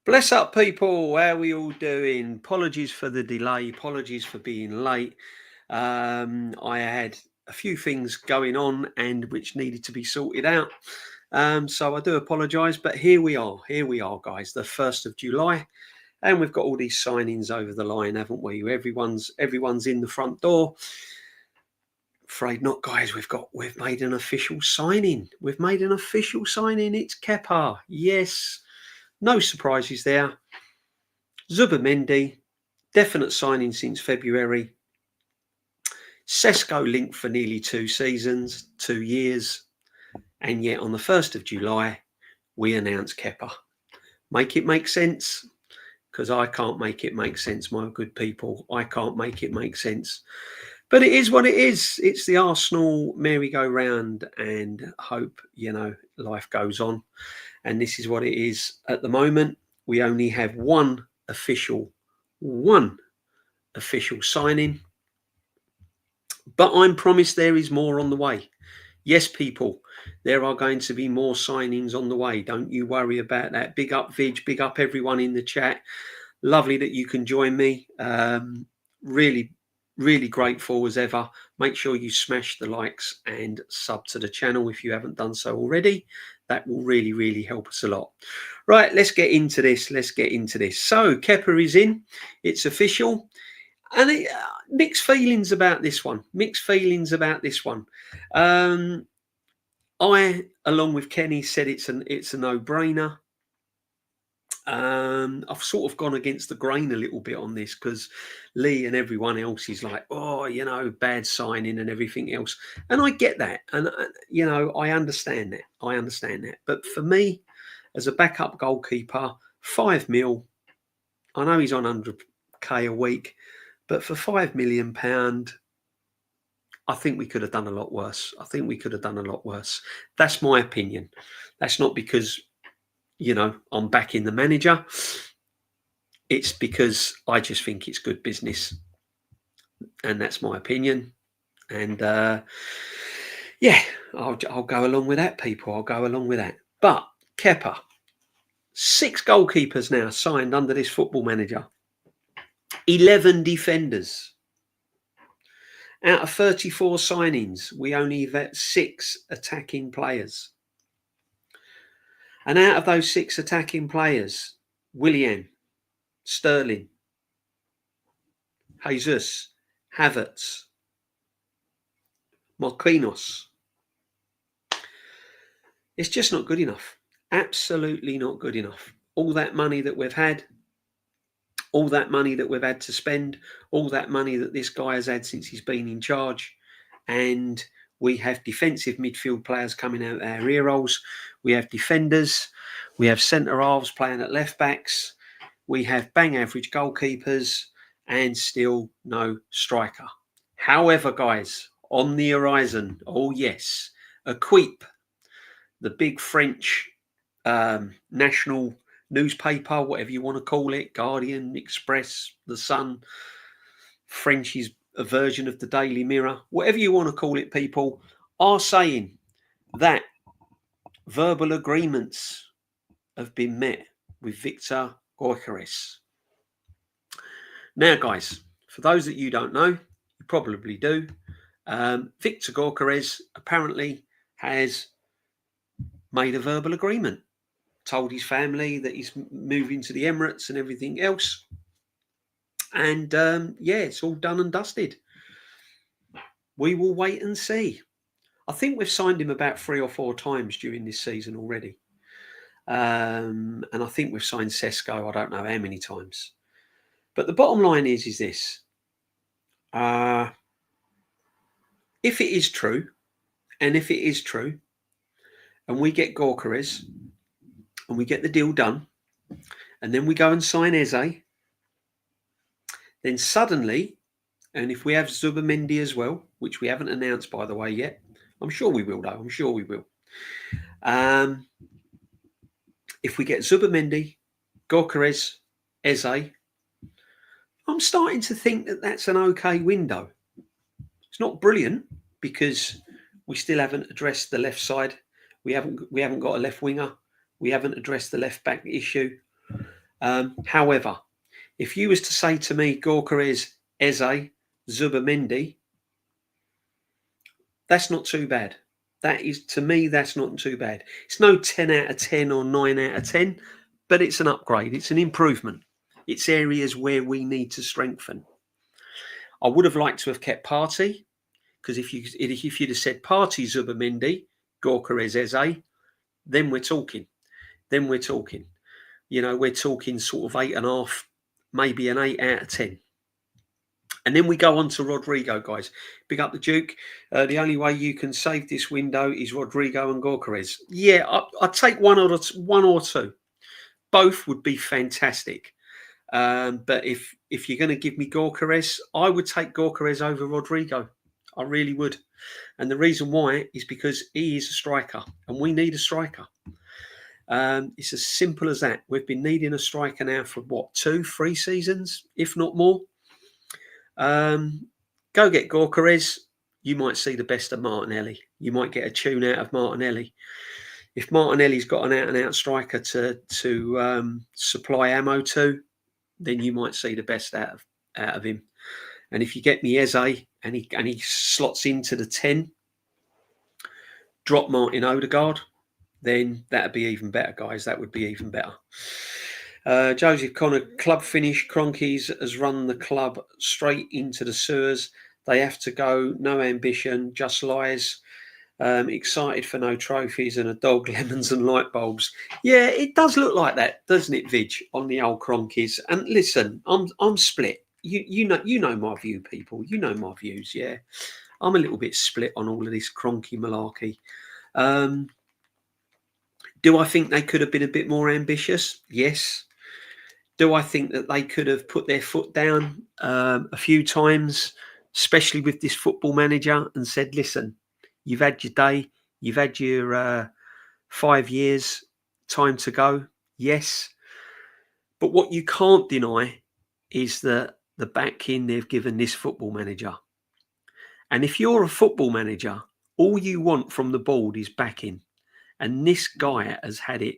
Bless up, people. How are we all doing? Apologies for the delay. Apologies for being late. I had a few things going on and which needed to be sorted out. So I do apologise, but here we are. Here we are, guys. The 1st of July. And we've got all these signings over the line, haven't we? Everyone's in the front door. Afraid not, guys. We've made an official signing. We've made an official signing. It's Kepa. Yes. No surprises there. Zubimendi, definite signing since February. Sesko linked for nearly 2 seasons, 2 years. And yet on the 1st of July, we announced Kepa. Make it make sense? Because I can't make it make sense, my good people. I can't make it make sense. But it is what it is. It's the Arsenal merry-go-round, and hope, life goes on. And this is what it is at the moment. We only have one official signing. But I'm promised there is more on the way. Yes, people, there are going to be more signings on the way. Don't you worry about that. Big up, Vidge. Big up, everyone in the chat. Lovely that you can join me. Really grateful as ever. Make sure you smash the likes and sub to the channel if you haven't done so already. That will really help us a lot. Right, let's get into this. So Kepa is in. It's official. And mixed feelings about this one. I, along with Kenny, said it's a no-brainer. I've sort of gone against the grain a little bit on this because Lee and everyone else is like, bad signing and everything else. And I get that. And, I understand that. But for me, as a backup goalkeeper, 5 mil, I know he's on 100k a week, but for £5 million, I think we could have done a lot worse. That's my opinion. That's not because I'm backing the manager. It's because I just think it's good business. And that's my opinion. And I'll go along with that, people. I'll go along with that. But Kepa, 6 goalkeepers now signed under this football manager. 11 defenders. Out of 34 signings, we only vet 6 attacking players. And out of those 6 attacking players, Willian, Sterling, Jesus, Havertz, Marquinhos. It's just not good enough. Absolutely not good enough. All that money that we've had, all that money that we've had to spend, all that money that this guy has had since he's been in charge, and we have defensive midfield players coming out of our ear holes. We have defenders. We have centre-halves playing at left-backs. We have bang-average goalkeepers and still no striker. However, guys, on the horizon, oh yes, Equipe, the big French national newspaper, whatever you want to call it, Guardian, Express, The Sun, French's a version of the Daily Mirror, whatever you want to call it, people, are saying that verbal agreements have been met with Victor Gyökeres. Now, guys, for those that you don't know, you probably do, Victor Gyökeres apparently has made a verbal agreement, told his family that he's moving to the Emirates and everything else. And it's all done and dusted. We will wait and see. I think we've signed him about 3 or 4 times during this season already. And I think we've signed Sesko, I don't know how many times. But the bottom line is this. If it is true, and we get Gyökeres, and we get the deal done, and then we go and sign Eze, then suddenly, and if we have Zubimendi as well, which we haven't announced, by the way, yet, I'm sure we will, though. If we get Zubimendi, Gyökeres, Eze, I'm starting to think that that's an okay window. It's not brilliant because we still haven't addressed the left side. We haven't got a left winger. We haven't addressed the left back issue. However, if you was to say to me, Gyökeres, Eze, Zubimendi, that's not too bad. That is, to me, that's not too bad. It's no 10 out of 10 or 9 out of 10, but it's an upgrade. It's an improvement. It's areas where we need to strengthen. I would have liked to have kept Partey, because if you'd have said Partey, Zubimendi, Gyökeres, Eze, then we're talking. You know, we're talking sort of 8.5, maybe an 8 out of 10. And then we go on to Rodrigo, guys. Big up the Duke. The only way you can save this window is Rodrigo and Gyökeres. Yeah, I'd take one or two. Both would be fantastic. But if you're going to give me Gyökeres, I would take Gyökeres over Rodrigo. I really would. And the reason why is because he is a striker, and we need a striker. It's as simple as that. We've been needing a striker now for what, 2-3 seasons, if not more. Go get Gyökeres. You might see the best of Martinelli. You might get a tune out of Martinelli. If Martinelli's got an out-and-out striker to supply ammo to, then you might see the best out of him. And if you get me Eze and he slots into the 10, drop Martin Odegaard, then that'd be even better, guys. That would be even better. Joseph Connor, club finish. Kroenkes has run the club straight into the sewers. They have to go. No ambition, just lies. Excited for no trophies and a dog, lemons and light bulbs. Yeah, it does look like that, doesn't it, Vig, on the old Kroenkes? And listen, I'm split. You know my view, people. You know my views. Yeah, I'm a little bit split on all of this Kroenke malarkey. Do I think they could have been a bit more ambitious? Yes. Do I think that they could have put their foot down a few times, especially with this football manager, and said, listen, you've had your day, you've had your 5 years, time to go? Yes. But what you can't deny is that the backing they've given this football manager. And if you're a football manager, all you want from the board is backing. And this guy has had it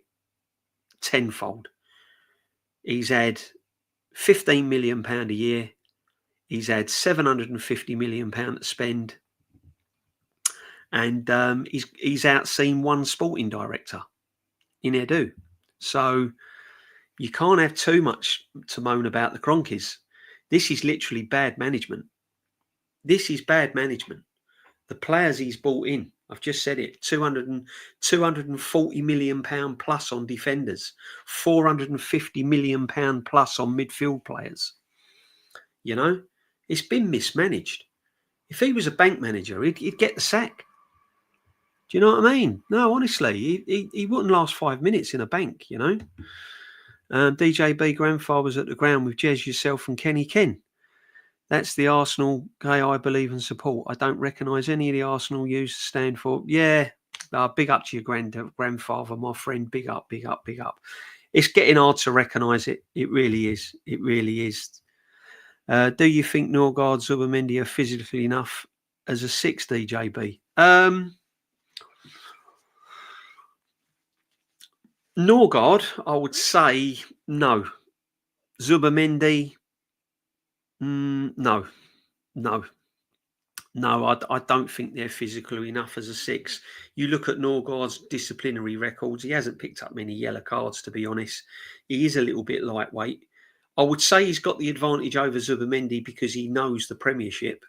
tenfold. He's had £15 million a year. He's had £750 million to spend. And he's outseen one sporting director in Edu. So you can't have too much to moan about the Kroenkes. This is literally bad management. This is bad management. The players he's brought in, I've just said it, £240 million plus on defenders, £450 million plus on midfield players. You know, it's been mismanaged. If he was a bank manager, he'd get the sack. Do you know what I mean? No, honestly, he wouldn't last 5 minutes in a bank, you know. DJB grandfather's at the ground with Jez, yourself and Kenny Ken. That's the Arsenal guy I believe and support. I don't recognise any of the Arsenal used to stand for. Yeah, big up to your grandfather, my friend. Big up, big up, big up. It's getting hard to recognise it. It really is. It really is. Do you think Norgard, Zubimendi are physically enough as a 6, DJB? Norgard, I would say no. Zubimendi, no. I don't think they're physical enough as a 6. You look at Norgard's disciplinary records. He hasn't picked up many yellow cards, to be honest. He is a little bit lightweight. I would say he's got the advantage over Zubimendi because he knows the Premiership.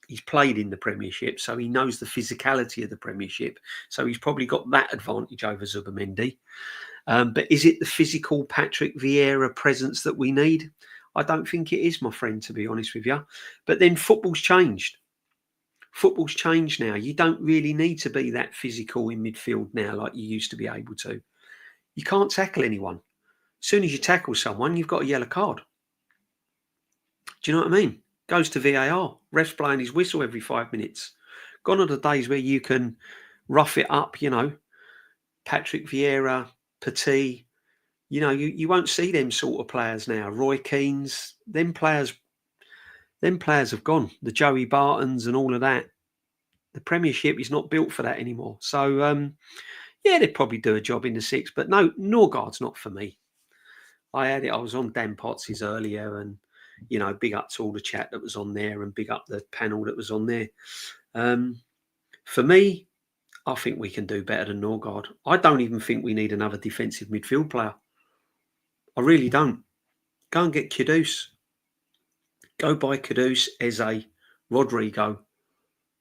He's played in the Premiership, so he knows the physicality of the Premiership. So he's probably got that advantage over Zubimendi. But is it the physical Patrick Vieira presence that we need? I don't think it is, my friend, to be honest with you. But then football's changed. Football's changed now. You don't really need to be that physical in midfield now like you used to be able to. You can't tackle anyone. As soon as you tackle someone, you've got a yellow card. Do you know what I mean? Goes to VAR. Ref's blowing his whistle every 5 minutes. Gone are the days where you can rough it up, you know. Patrick Vieira, Petit, you know, you won't see them sort of players now. Roy Keane's, them players have gone. The Joey Bartons and all of that. The Premiership is not built for that anymore. So, yeah, they'd probably do a job in the 6, but no, Norgard's not for me. I was on Dan Potts' earlier, and big up to all the chat that was on there, and big up the panel that was on there. For me, I think we can do better than Norgard. I don't even think we need another defensive midfield player. I really don't. Go and get Kudus. Go buy Kudus, Eze, Rodrigo,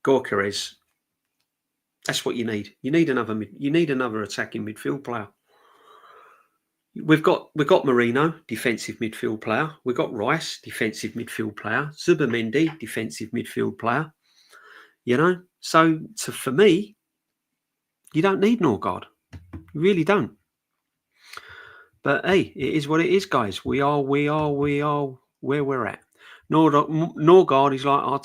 Gorkarez. That's what you need. You need another attacking midfield player. We've got Marino, defensive midfield player. We've got Rice, defensive midfield player. Zubamendi, defensive midfield player. So for me, you don't need Norgard. You really don't. But hey, it is what it is, guys. We are where we're at. Norgard is like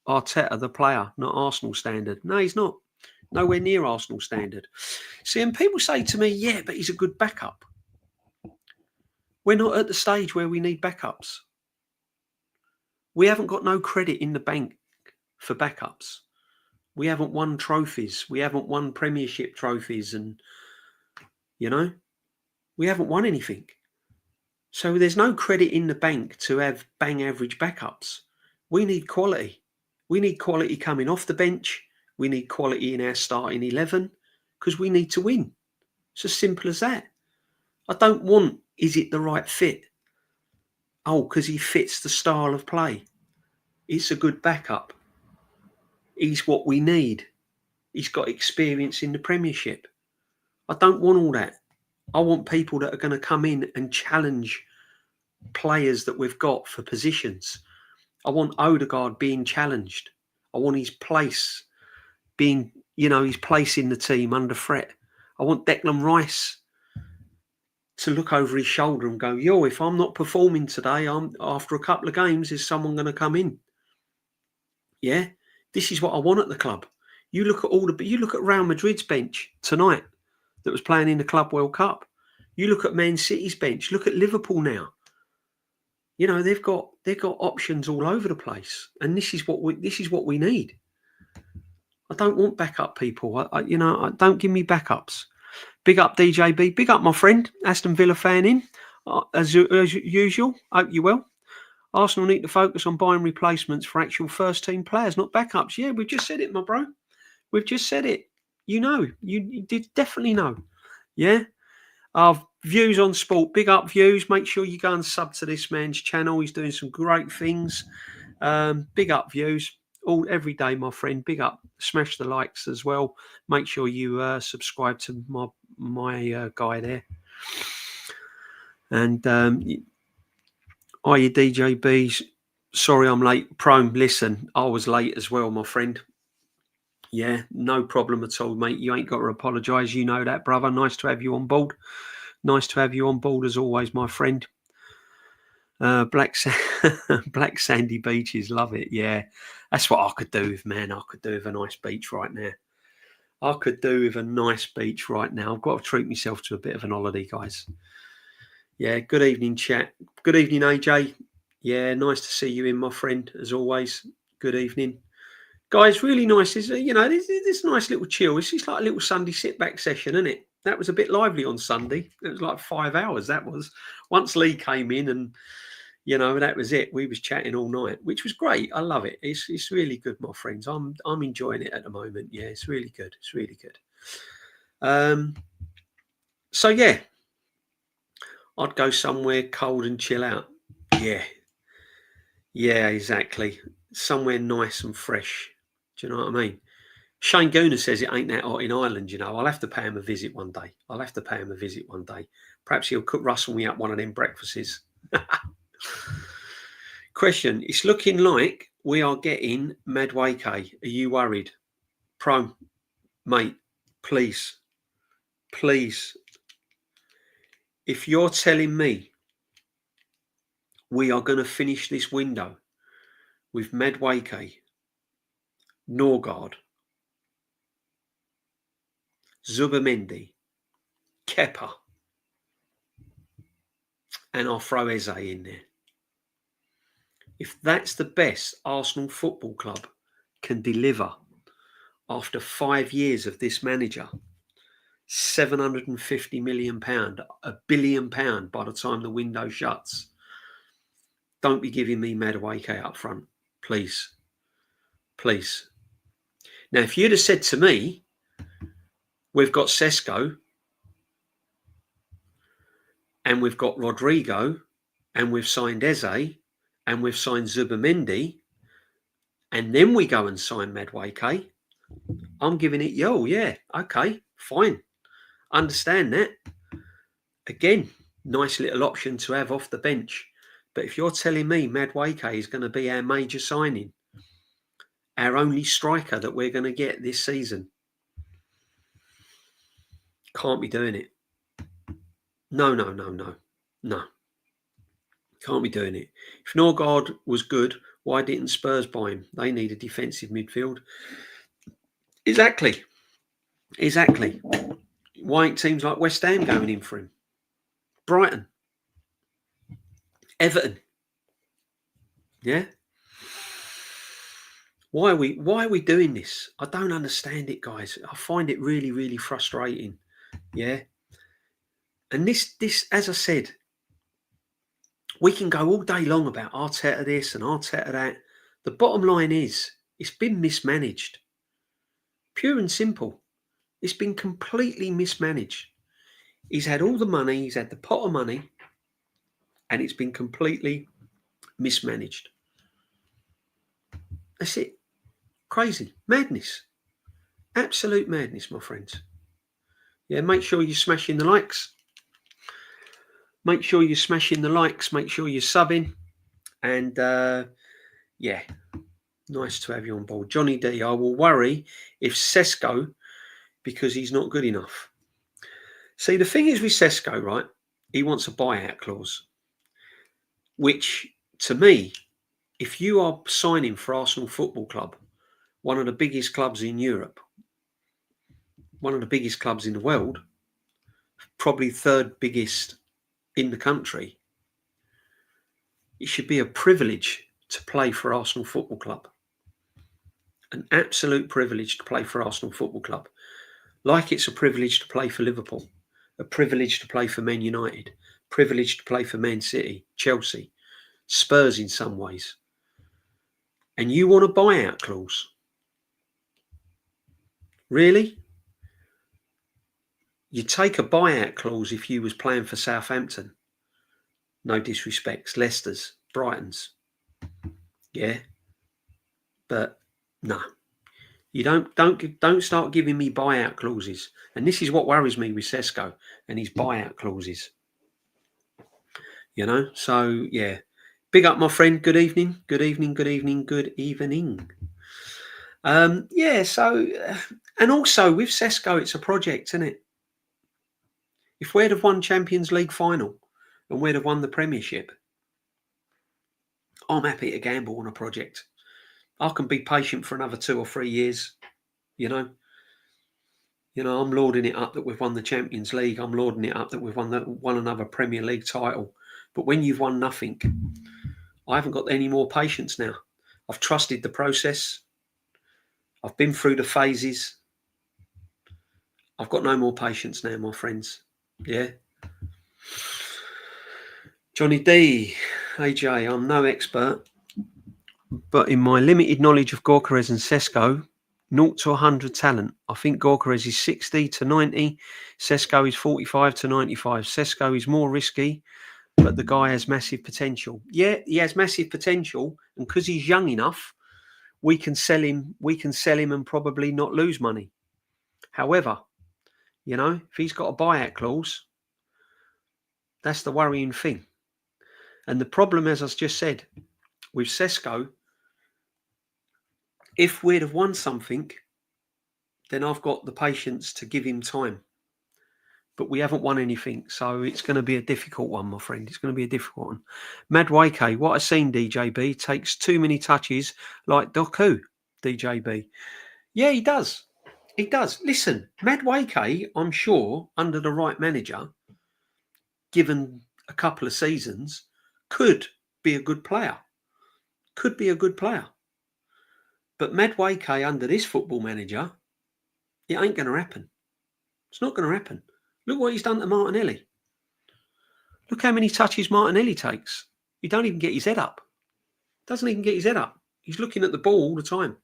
Arteta, the player, not Arsenal standard. No, he's not. Nowhere near Arsenal standard. See, and people say to me, yeah, but he's a good backup. We're not at the stage where we need backups. We haven't got no credit in the bank for backups. We haven't won trophies. We haven't won Premiership trophies, and we haven't won anything. So there's no credit in the bank to have bang average backups. We need quality. We need quality coming off the bench. We need quality in our starting 11 because we need to win. It's as simple as that. I don't want, is it the right fit? Oh, because he fits the style of play. It's a good backup. He's what we need. He's got experience in the Premiership. I don't want all that. I want people that are going to come in and challenge players that we've got for positions. I want Odegaard being challenged. I want his place being, his place in the team under threat. I want Declan Rice to look over his shoulder and go, if I'm not performing today, after a couple of games, is someone going to come in? Yeah, this is what I want at the club. You look at Real Madrid's bench tonight that was playing in the Club World Cup. You look at Man City's bench. Look at Liverpool now. They've got options all over the place, and this is what we need. I don't want backup people. I don't give me backups. Big up DJB. Big up my friend Aston Villa fan in as usual. Hope you well. Arsenal need to focus on buying replacements for actual first team players, not backups. Yeah, we've just said it, my bro. We've just said it. You did definitely know. Yeah. Our views on sport, big up views. Make sure you go and sub to this man's channel. He's doing some great things. Big up views every day, my friend. Big up. Smash the likes as well. Make sure you subscribe to my guy there. And are you DJBs? Sorry, I'm late. Prone, listen, I was late as well, my friend. Yeah, no problem at all, mate. You ain't got to apologise. You know that, brother. Nice to have you on board. Nice to have you on board as always, my friend. Black sandy beaches, love it. Yeah, that's what I could do with, man. I could do with a nice beach right now. I've got to treat myself to a bit of an holiday, guys. Yeah, good evening, chat. Good evening, AJ. Yeah, nice to see you in, my friend, as always. Good evening. Guys, really nice. This nice little chill. It's just like a little Sunday sit-back session, isn't it? That was a bit lively on Sunday. It was like 5 hours, that was. Once Lee came in and, that was it. We was chatting all night, which was great. I love it. It's really good, my friends. I'm enjoying it at the moment. Yeah, it's really good. It's really good. So, yeah. I'd go somewhere cold and chill out. Yeah. Yeah, exactly. Somewhere nice and fresh. Do you know what I mean? Shane Gooner says it ain't that hot in Ireland, I'll have to pay him a visit one day. Perhaps he'll rustle me up one of them breakfasts. Question. It's looking like we are getting Madueke. Are you worried? Pro, mate, please. If you're telling me we are going to finish this window with Madueke, Norgard, Zubamendi, Kepa, and I'll throw Eze in there. If that's the best Arsenal Football Club can deliver after 5 years of this manager, £750 million, £1 billion by the time the window shuts. Don't be giving me Madueke up front, please. Please. Now, if you'd have said to me, we've got Sesko and we've got Rodrigo and we've signed Eze and we've signed Zubimendi and then we go and sign Madueke, I'm giving it yo, yeah, okay, fine. Understand that. Again, nice little option to have off the bench. But if you're telling me Madueke is going to be our major signing, our only striker that we're going to get this season, can't be doing it. No. Can't be doing it. If Odegaard was good, why didn't Spurs buy him? They need a defensive midfield. Exactly. Why ain't teams like West Ham going in for him? Brighton. Everton. Yeah? Why are we doing this? I don't understand it, guys. I find it really, really frustrating. Yeah? And this, as I said, we can go all day long about Arteta this and Arteta that. The bottom line is, it's been mismanaged. Pure and simple. It's been completely mismanaged. He's had all the money, he's had the pot of money, and it's been completely mismanaged. That's it. Crazy. Madness. Absolute madness, my friends. Yeah, make sure you're smashing the likes. Make sure you're smashing the likes. Make sure you're subbing. And, yeah, nice to have you on board. Johnny D, I will worry if Sesko, because he's not good enough. See, the thing is with Sesko, right? He wants a buyout clause, which, to me, if you are signing for Arsenal Football Club, one of the biggest clubs in Europe, one of the biggest clubs in the world, probably third biggest in the country, it should be a privilege to play for Arsenal Football Club. An absolute privilege to play for Arsenal Football Club. Like it's a privilege to play for Liverpool, a privilege to play for Man United, privilege to play for Man City, Chelsea, Spurs in some ways. And you want a buyout clause? Really? You take a buyout clause if you was playing for Southampton. No disrespects, Leicester's, Brighton's. Yeah. But no. You don't start giving me buyout clauses. And this is what worries me with Sesko and his buyout clauses. You know, so yeah. Big up, my friend. Good evening. Good evening. Good evening. Good evening. Yeah, so and also with Sesko, it's a project, isn't it? If we'd have won Champions League final and we'd have won the Premiership, I'm happy to gamble on a project. I can be patient for another 2 or 3 years, you know. You know, I'm lauding it up that we've won the Champions League. I'm lauding it up that we've won another Premier League title. But when you've won nothing, I haven't got any more patience now. I've trusted the process. I've been through the phases. I've got no more patience now, my friends. Yeah. Johnny D, AJ, I'm no expert, but in my limited knowledge of Gyökeres and Sesko, 0 to 100 talent. I think Gyökeres is 60 to 90. Sesko is 45 to 95. Sesko is more risky, but the guy has massive potential. Yeah, he has massive potential, and because he's young enough, we can sell him. We can sell him and probably not lose money. However, you know, if he's got a buyout clause, that's the worrying thing. And the problem, as I just said, with Sesko, if we'd have won something, then I've got the patience to give him time. But we haven't won anything, so it's going to be a difficult one, my friend. It's going to be a difficult one. Madueke, what I've seen, DJB, takes too many touches like Doku, DJB. Yeah, he does. He does. Listen, Madueke, I'm sure, under the right manager, given a couple of seasons, could be a good player. Could be a good player. But Madueke under this football manager, it ain't going to happen. It's not going to happen. Look what he's done to Martinelli. Look how many touches Martinelli takes. He don't even get his head up. Doesn't even get his head up. He's looking at the ball all the time.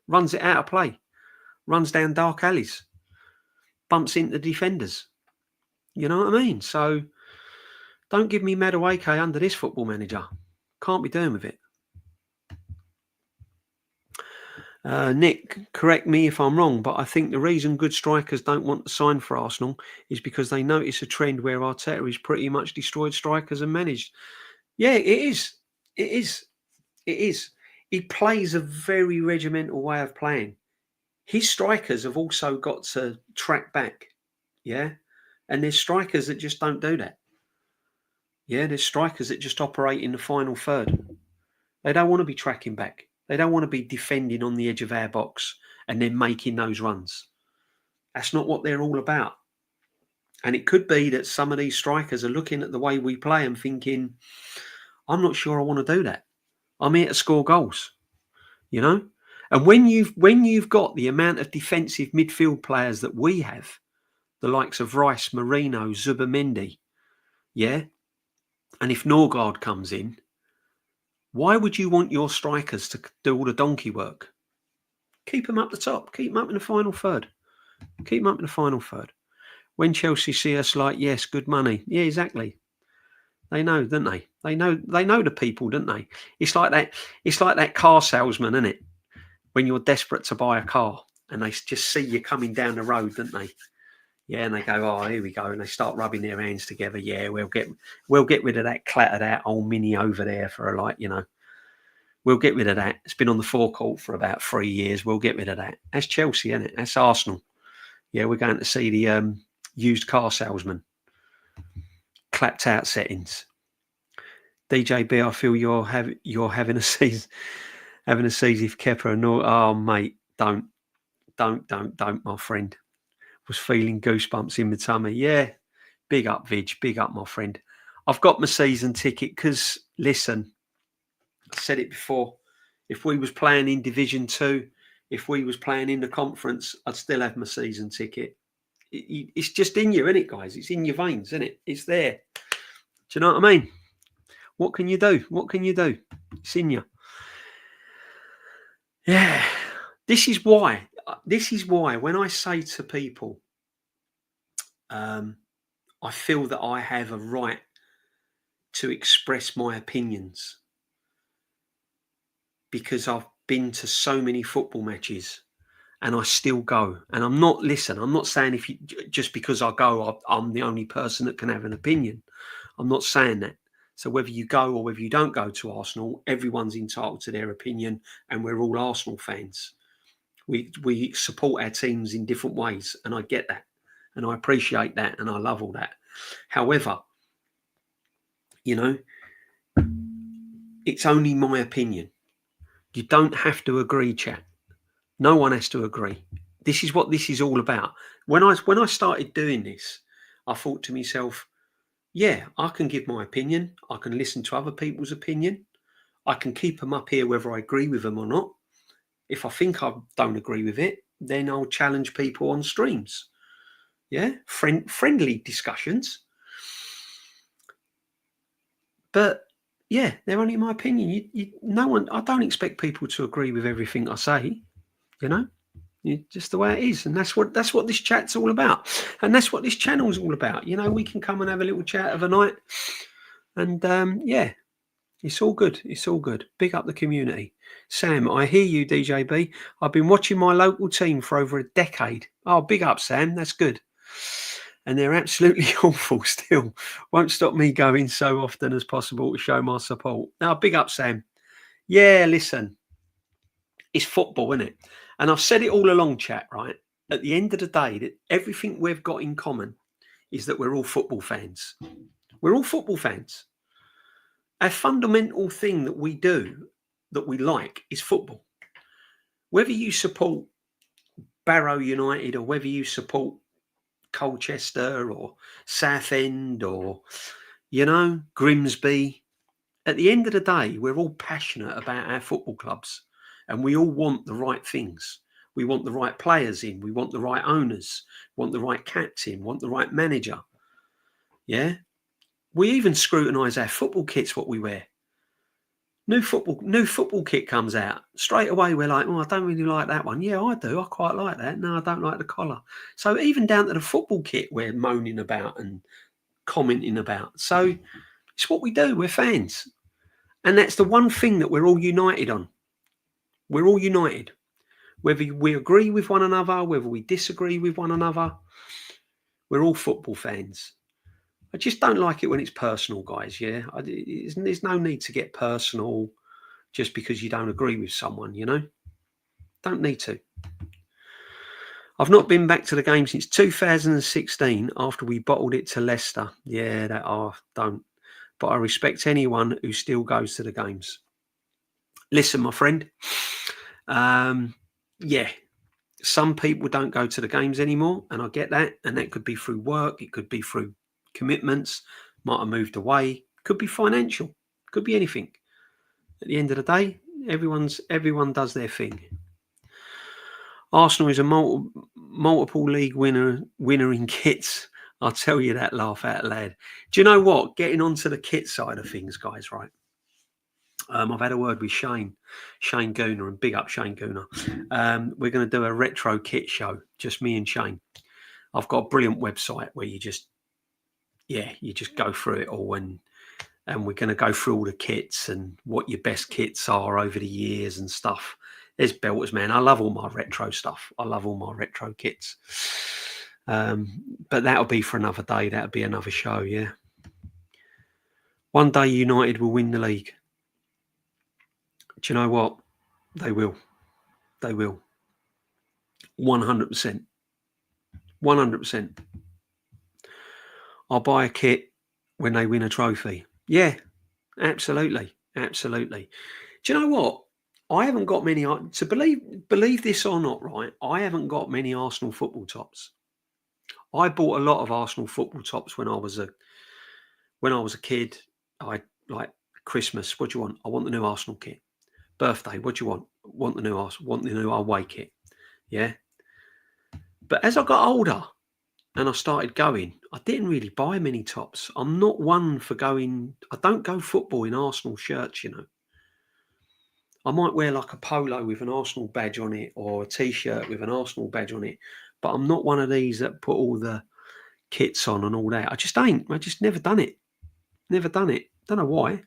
Runs it out of play. Runs down dark alleys. Bumps into defenders. You know what I mean? So don't give me Madueke under this Football Manager. Can't be doing with it. Nick, correct me if I'm wrong, but I think the reason good strikers don't want to sign for Arsenal is because they notice a trend where Arteta is pretty much destroyed strikers and managed. Yeah, it is. It is. It is. He plays a very regimental way of playing. His strikers have also got to track back. Yeah. And there's strikers that just don't do that. Yeah. There's strikers that just operate in the final third. They don't want to be tracking back. They don't want to be defending on the edge of our box and then making those runs. That's not what they're all about. And it could be that some of these strikers are looking at the way we play and thinking, I'm not sure I want to do that. I'm here to score goals, you know? And when you've got the amount of defensive midfield players that we have, the likes of Rice, Marino, Zubamendi, yeah? And if Norgard comes in, why would you want your strikers to do all the donkey work? Keep them up the top. Keep them up in the final third. Keep them up in the final third. When Chelsea see us like, yes, good money. Yeah, exactly. They know, don't they? They know the people, don't they? It's like that. It's like that car salesman, isn't it? When you're desperate to buy a car and they just see you coming down the road, don't they? Yeah, and they go, oh, here we go, and they start rubbing their hands together. Yeah, we'll get rid of that clattered out old Mini over there for a light, you know. We'll get rid of that. It's been on the forecourt for about 3 years. We'll get rid of that. That's Chelsea, isn't it? That's Arsenal. Yeah, we're going to see the used car salesman. Clapped out settings. DJB, I feel you're having a season if Kepa and no. Oh, mate, don't, my friend. Was feeling goosebumps in my tummy. Yeah, big up, Vig. Big up, my friend. I've got my season ticket because, listen, I said it before. If we was playing in Division 2, if we was playing in the conference, I'd still have my season ticket. It's just in you, isn't it, guys? It's in your veins, isn't it? It's there. Do you know what I mean? What can you do? What can you do? It's in you. Yeah. This is why when I say to people, I feel that I have a right to express my opinions because I've been to so many football matches and I still go. And I'm not saying just because I go, I'm the only person that can have an opinion. I'm not saying that. So whether you go or whether you don't go to Arsenal, everyone's entitled to their opinion and we're all Arsenal fans. We support our teams in different ways and I get that and I appreciate that and I love all that. However, you know, it's only my opinion. You don't have to agree, chat. No one has to agree. This is what this is all about. When I started doing this, I thought to myself, yeah, I can give my opinion. I can listen to other people's opinion. I can keep them up here whether I agree with them or not. If I think I don't agree with it, then I'll challenge people on streams. Yeah, friendly discussions. But yeah, they're only my opinion. No one. I don't expect people to agree with everything I say. You know, just the way it is, and that's what this chat's all about, and that's what this channel is all about. You know, we can come and have a little chat of a night, and yeah, it's all good. It's all good. Big up the community. Sam, I hear you, DJB. I've been watching my local team for over a decade. Oh, big up, Sam. That's good. And they're absolutely awful still. Won't stop me going so often as possible to show my support. Now, big up, Sam. Yeah, listen, it's football, isn't it? And I've said it all along, chat, right? At the end of the day, that everything we've got in common is that we're all football fans. We're all football fans. Our fundamental thing that we do, that we like, is football. Whether you support Barrow United or whether you support Colchester or Southend or, you know, Grimsby, at the end of the day, we're all passionate about our football clubs and we all want the right things. We want the right players in. We want the right owners. Want the right captain. Want the right manager. Yeah. We even scrutinise our football kits, what we wear. New football kit comes out. Straight away, we're like, oh, I don't really like that one. Yeah, I do. I quite like that. No, I don't like the collar. So even down to the football kit, we're moaning about and commenting about. So it's what we do. We're fans. And that's the one thing that we're all united on. We're all united. Whether we agree with one another, whether we disagree with one another, we're all football fans. I just don't like it when it's personal, guys. Yeah, there's no need to get personal just because you don't agree with someone, you know. Don't need to. I've not been back to the game since 2016 after we bottled it to Leicester. Yeah, don't. But I respect anyone who still goes to the games. Listen, my friend. Yeah, some people don't go to the games anymore, and I get that. And that could be through work. It could be through commitments. Might have moved away. Could be financial. Could be anything. At the end of the day, everyone does their thing. Arsenal is a multiple league winner in kits. I'll tell you that, laugh out loud. Do you know what? Getting onto the kit side of things, guys, right? I've had a word with Shane Gooner, and big up Shane Gooner. We're going to do a retro kit show, just me and Shane. I've got a brilliant website where you just go through it all, and we're going to go through all the kits and what your best kits are over the years and stuff. There's belters, man. I love all my retro stuff. I love all my retro kits. But that'll be for another day. That'll be another show, yeah. One day United will win the league. Do you know what? They will. They will. 100%. 100%. I'll buy a kit when they win a trophy. Yeah, absolutely. Absolutely. Do you know what? I haven't got many, to believe this or not, right? I haven't got many Arsenal football tops. I bought a lot of Arsenal football tops when I was a kid. I like Christmas. What do you want? I want the new Arsenal kit. Birthday. What do you want? Want the new Arsenal? Want the new away kit? Yeah. But as I got older and I started going, I didn't really buy many tops. I'm not one for going. I don't go football in Arsenal shirts, you know. I might wear like a polo with an Arsenal badge on it, or a T-shirt with an Arsenal badge on it. But I'm not one of these that put all the kits on and all that. I just ain't. I just never done it. Never done it. Don't know why.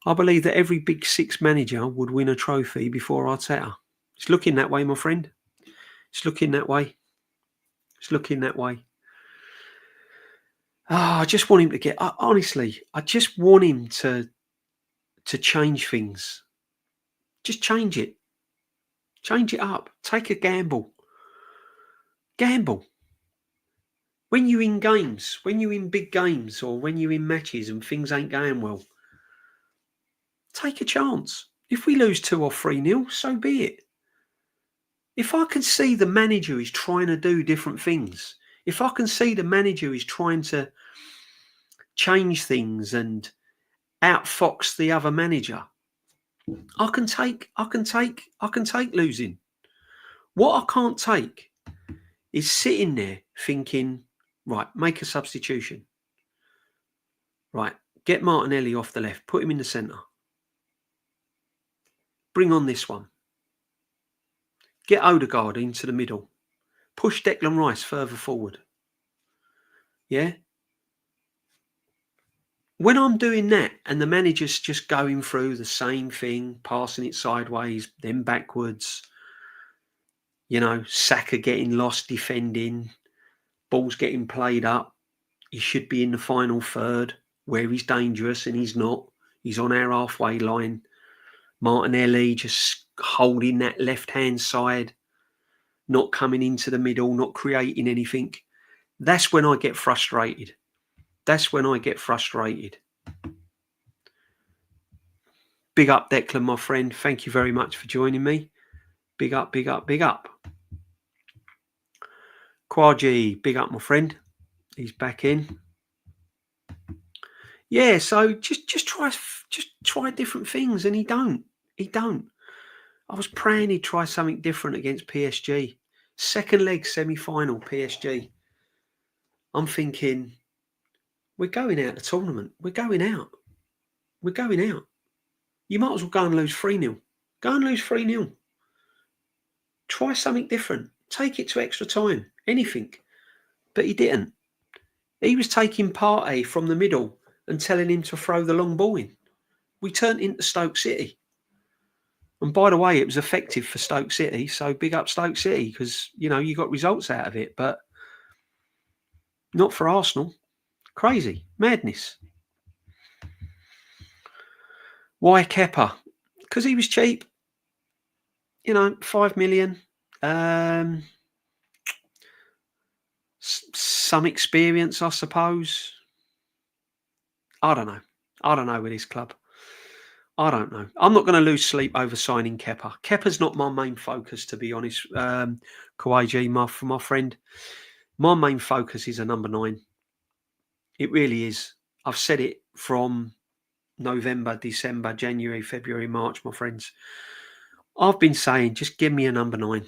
I believe that every Big Six manager would win a trophy before Arteta. It's looking that way, my friend. It's looking that way. It's looking that way. I just want him to get. Honestly, I just want him to change things. Just change it. Change it up. Take a gamble. Gamble. When you're in games, when you're in big games, or when you're in matches and things ain't going well, take a chance. If we lose 2 or 3-0, so be it. If I can see the manager is trying to do different things, if I can see the manager is trying to change things and outfox the other manager, I can take losing. What I can't take is sitting there thinking, right, make a substitution. Right, get Martinelli off the left, put him in the centre. Bring on this one. Get Odegaard into the middle. Push Declan Rice further forward. Yeah? When I'm doing that and the manager's just going through the same thing, passing it sideways, then backwards, you know, Saka getting lost defending, balls getting played up, he should be in the final third where he's dangerous and he's not. He's on our halfway line. Martinelli just holding that left-hand side, not coming into the middle, not creating anything. That's when I get frustrated. That's when I get frustrated. Big up, Declan, my friend. Thank you very much for joining me. Big up, big up, big up. Kwaji, big up, my friend. He's back in. Yeah, so just try different things, and he don't. I was praying he'd try something different against PSG. Second leg semi-final PSG. I'm thinking, we're going out the tournament. We're going out. We're going out. You might as well go and lose 3-0. Go and lose 3-0. Try something different. Take it to extra time. Anything. But he didn't. He was taking Partey from the middle and telling him to throw the long ball in. We turned into Stoke City. And by the way, it was effective for Stoke City. So big up Stoke City because, you know, you got results out of it. But not for Arsenal. Crazy. Madness. Why Kepa? Because he was cheap. You know, 5 million. Some experience, I suppose. I don't know. I don't know with this club. I don't know. I'm not going to lose sleep over signing Kepa. Kepa's not my main focus, to be honest. Kawaii, my friend. My main focus is a number 9. It really is. I've said it from November, December, January, February, March, my friends. I've been saying, just give me a number 9.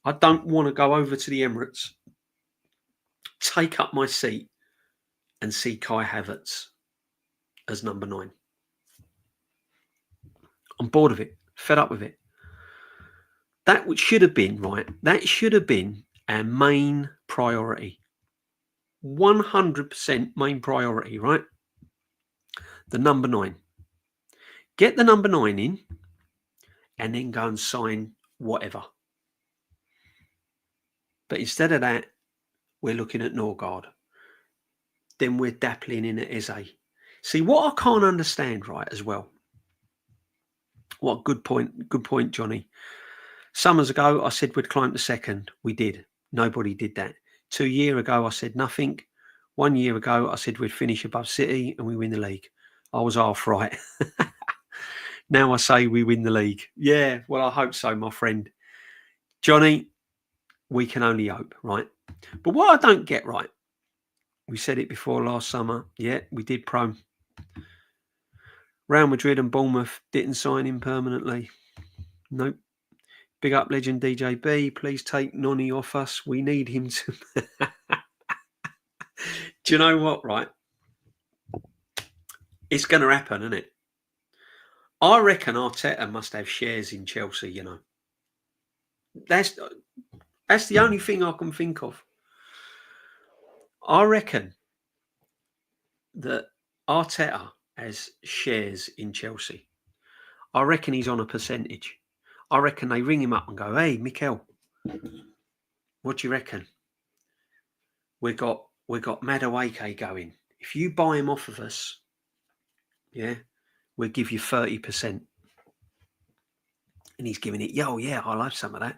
I don't want to go over to the Emirates, take up my seat and see Kai Havertz as number 9. I'm bored of it, fed up with it. That should have been, right, that should have been our main priority. 100% main priority, right? The number 9. Get the number 9 in and then go and sign whatever. But instead of that, we're looking at Norgard. Then we're dappling in at Eze. See, what I can't understand, right, as well. What good point, Johnny. Summers ago, I said we'd climb to second. We did. Nobody did that. 2 years ago, I said nothing. 1 year ago, I said we'd finish above City and we win the league. I was half right. Now I say we win the league. Yeah, well, I hope so, my friend. Johnny, we can only hope, right? But what I don't get right, we said it before last summer. Yeah, we did pro. Real Madrid and Bournemouth didn't sign him permanently. Nope. Big up legend DJB. Please take Noni off us. We need him to. Do you know what, right? It's going to happen, isn't it? I reckon Arteta must have shares in Chelsea, you know. That's the only thing I can think of. I reckon that Arteta has shares in Chelsea. I reckon he's on a percentage. I reckon they ring him up and go, hey, Mikel, what do you reckon? We got Madueke going. If you buy him off of us, yeah, we'll give you 30%. And he's giving it, yeah, I'll have some of that.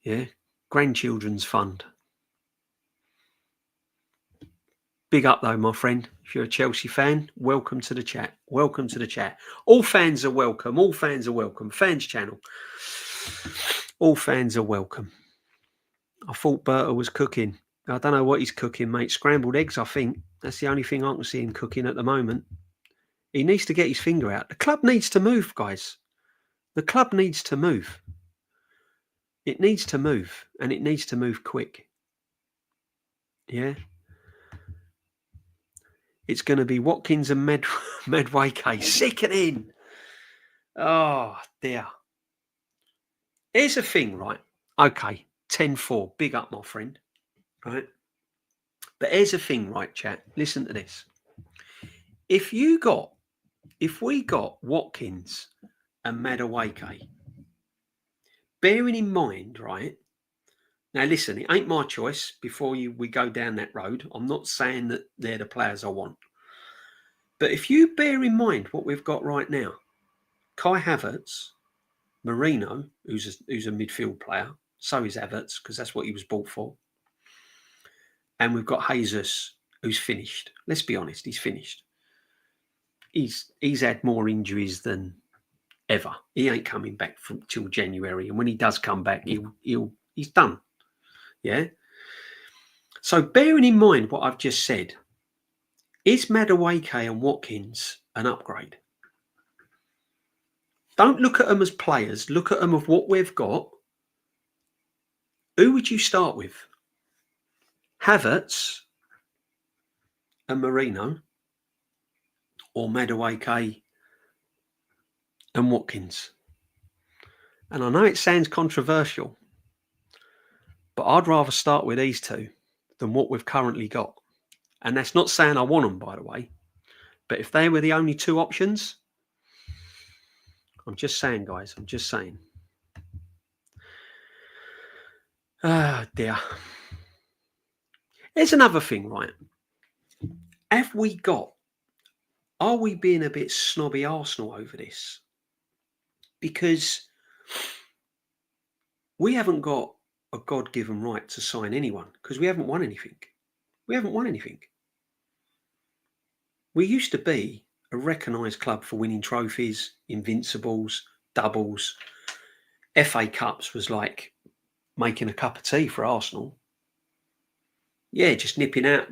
Yeah, grandchildren's fund. Big up though, my friend. If you're a Chelsea fan, welcome to the chat. Welcome to the chat. All fans are welcome. All fans are welcome. Fans channel. All fans are welcome. I thought Berta was cooking. I don't know what he's cooking, mate. Scrambled eggs, I think. That's the only thing I can see him cooking at the moment. He needs to get his finger out. The club needs to move, guys. The club needs to move. It needs to move, and it needs to move quick. Yeah. It's going to be Watkins and Madueke. Sickening. Oh, dear. Here's the thing, right? Okay, 10-4. Big up, my friend. Right? But here's the thing, right, chat? Listen to this. If we got Watkins and Madueke, bearing in mind, right? Now, listen, it ain't my choice before we go down that road. I'm not saying that they're the players I want. But if you bear in mind what we've got right now, Kai Havertz, Marino, who's a midfield player, so is Havertz, because that's what he was bought for. And we've got Jesus, who's finished. Let's be honest, he's finished. He's had more injuries than ever. He ain't coming back till January. And when he does come back, he's done. Yeah. So bearing in mind what I've just said, is Madueke and Watkins an upgrade? Don't look at them as players. Look at them of what we've got. Who would you start with? Havertz and Marino, or Madueke and Watkins? And I know it sounds controversial, but I'd rather start with these two than what we've currently got. And that's not saying I want them, by the way. But if they were the only two options, I'm just saying, guys, I'm just saying. Ah, dear. Here's another thing, right? Are we being a bit snobby Arsenal over this? Because we haven't got a God-given right to sign anyone because we haven't won anything. We haven't won anything. We used to be a recognised club for winning trophies, invincibles, doubles. FA Cups was like making a cup of tea for Arsenal. Yeah, just nipping out,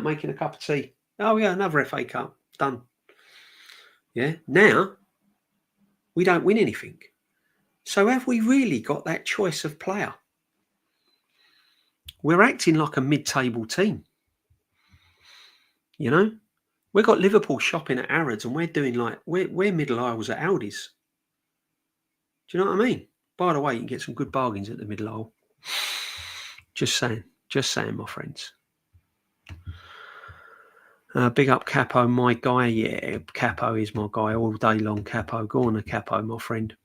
making a cup of tea. Oh yeah, another FA Cup, done. Yeah, now we don't win anything. So have we really got that choice of player? We're acting like a mid-table team. You know, we've got Liverpool shopping at Harrods and we're doing like, we're middle aisles at Aldi's. Do you know what I mean? By the way, you can get some good bargains at the middle aisle. Just saying, my friends. Big up Capo, my guy. Yeah, Capo is my guy all day long. Capo, go on, Capo, my friend.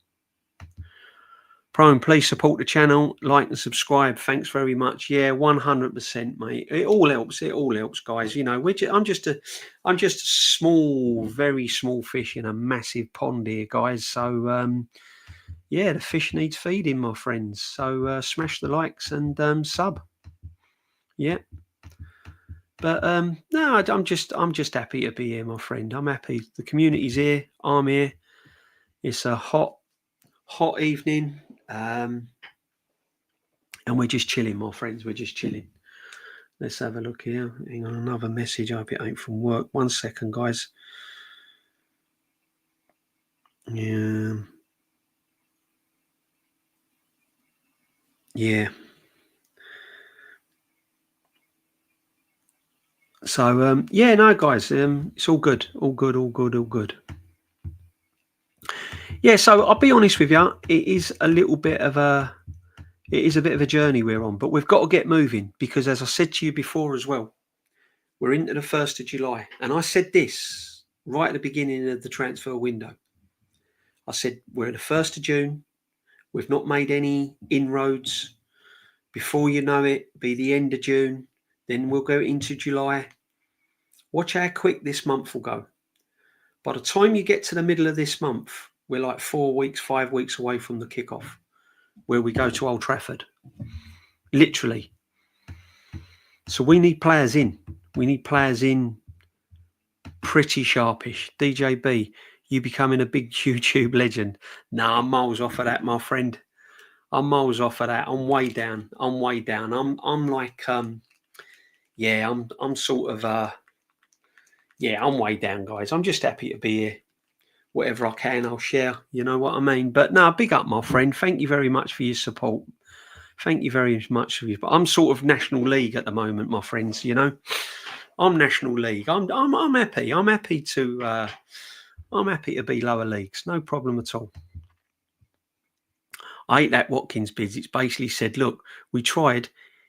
Prone, please support the channel, like and subscribe. Thanks very much. Yeah, 100%, mate. It all helps. It all helps, guys. You know, I'm just a small, very small fish in a massive pond here, guys. So, yeah, the fish needs feeding, my friends. So smash the likes and sub. Yeah. But no, I'm just happy to be here, my friend. I'm happy. The community's here. I'm here. It's a hot evening. And we're just chilling, my friends. We're just chilling. Let's have a look here. Hang on, another message. I hope it ain't from work. 1 second, guys. Yeah. Yeah. So, yeah, no, guys, it's all good. All good, all good, all good. Yeah, so I'll be honest with you. It is a bit of a journey we're on, but we've got to get moving because, as I said to you before as well, we're into the 1st of July. And I said this right at the beginning of the transfer window. I said, we're at the 1st of June. We've not made any inroads. Before you know it, be the end of June. Then we'll go into July. Watch how quick this month will go. By the time you get to the middle of this month, we're like 4 weeks, 5 weeks away from the kickoff, where we go to Old Trafford. Literally. So we need players in. We need players in pretty sharpish. DJB, you becoming a big YouTube legend. Nah, I'm miles off of that, my friend. I'm miles off of that. I'm way down. I'm like, yeah, I'm sort of, yeah, I'm way down, guys. I'm just happy to be here. Whatever I can, I'll share. You know what I mean? But no, big up, my friend. Thank you very much for your support. Thank you very much for you. But I'm sort of National League at the moment, my friends. You know, I'm National League. I'm happy. I'm happy to be lower leagues. No problem at all. I hate that Watkins bids. It's basically said, look, we tried.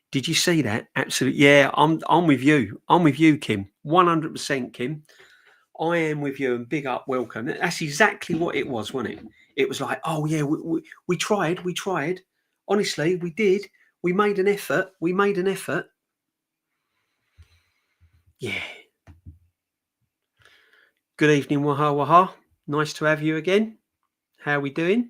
Did you see that? Absolutely. Yeah, I'm with you. I'm with you, Kim. 100%, Kim. I am with you, and big up, welcome. That's exactly what it was, wasn't it? It was like, oh yeah, we tried. Honestly, we did. We made an effort. Yeah. Good evening, Waha Waha. Nice to have you again. How are we doing?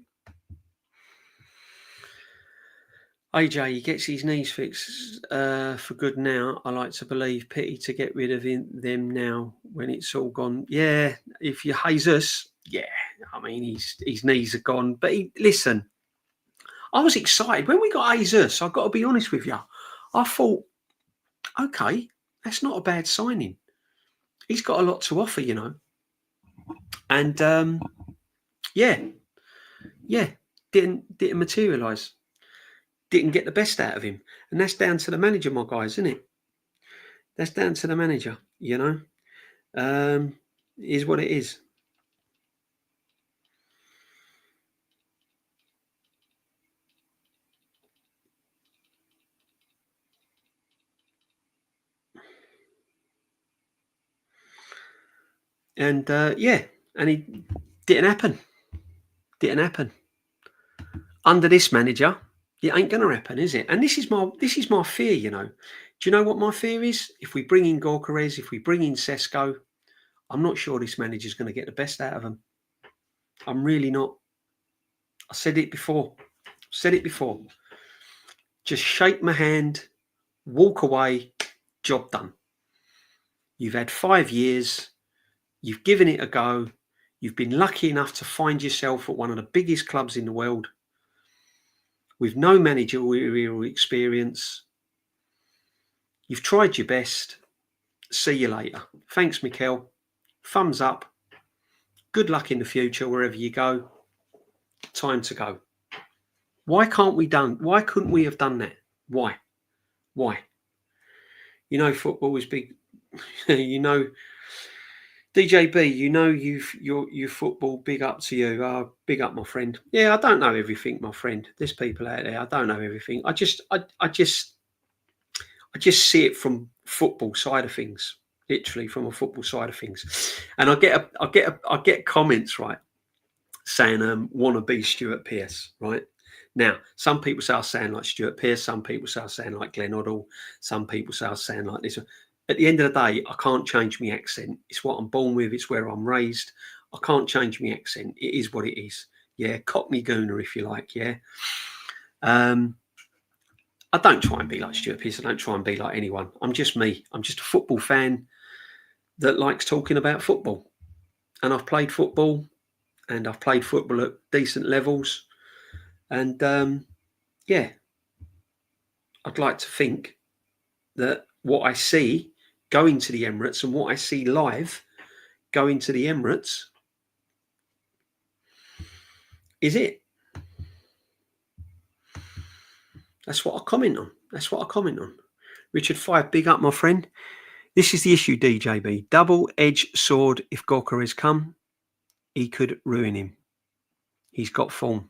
AJ, he gets his knees fixed for good now. I like to believe. Pity to get rid of them now when it's all gone. Yeah, if you're Jesus, yeah. I mean, his knees are gone. But listen, I was excited when we got Jesus. I've got to be honest with you. I thought, okay, that's not a bad signing. He's got a lot to offer, you know. And yeah, yeah, didn't materialise. Didn't get the best out of him. And that's down to the manager, my guys, isn't it? That's down to the manager, you know. Is what it is. And yeah, and it didn't happen. Didn't happen. Under this manager, it ain't gonna happen, is it? And this is my fear, you know. Do you know what my fear is? If we bring in Gyökeres, if we bring in Sesko, I'm not sure this manager's going to get the best out of them. I'm really not. I said it before. Just shake my hand, walk away, job done. You've had 5 years. You've given it a go. You've been lucky enough to find yourself at one of the biggest clubs in the world with no managerial experience. You've tried your best. See you later. Thanks, Mikel. Thumbs up. Good luck in the future, wherever you go. Time to go. Why couldn't we have done that? Why? You know, football is big. You know, DJB, you know, your football, big up to you. Big up, my friend. Yeah, I don't know everything, my friend. There's people out there. I don't know everything. I just see it from football side of things, literally from a football side of things. And I get comments, right, saying wanna be Stuart Pearce, right? Now, some people say I sound like Stuart Pearce, some people say I sound like Glenn Hoddle, some people say I sound like this. At the end of the day, I can't change my accent. It's what I'm born with, it's where I'm raised. I can't change my accent. It is what it is. Yeah, Cockney Gooner, if you like, yeah. I don't try and be like Stuart Pearce. I don't try and be like anyone. I'm just me. I'm just a football fan that likes talking about football. And I've played football, and I've played football at decent levels. And yeah, I'd like to think that what I see going to the Emirates and what I see live going to the Emirates is it. That's what I comment on. Richard 5, big up, my friend. This is the issue, DJB. Double-edged sword. If Gyökeres come, he could ruin him. He's got form.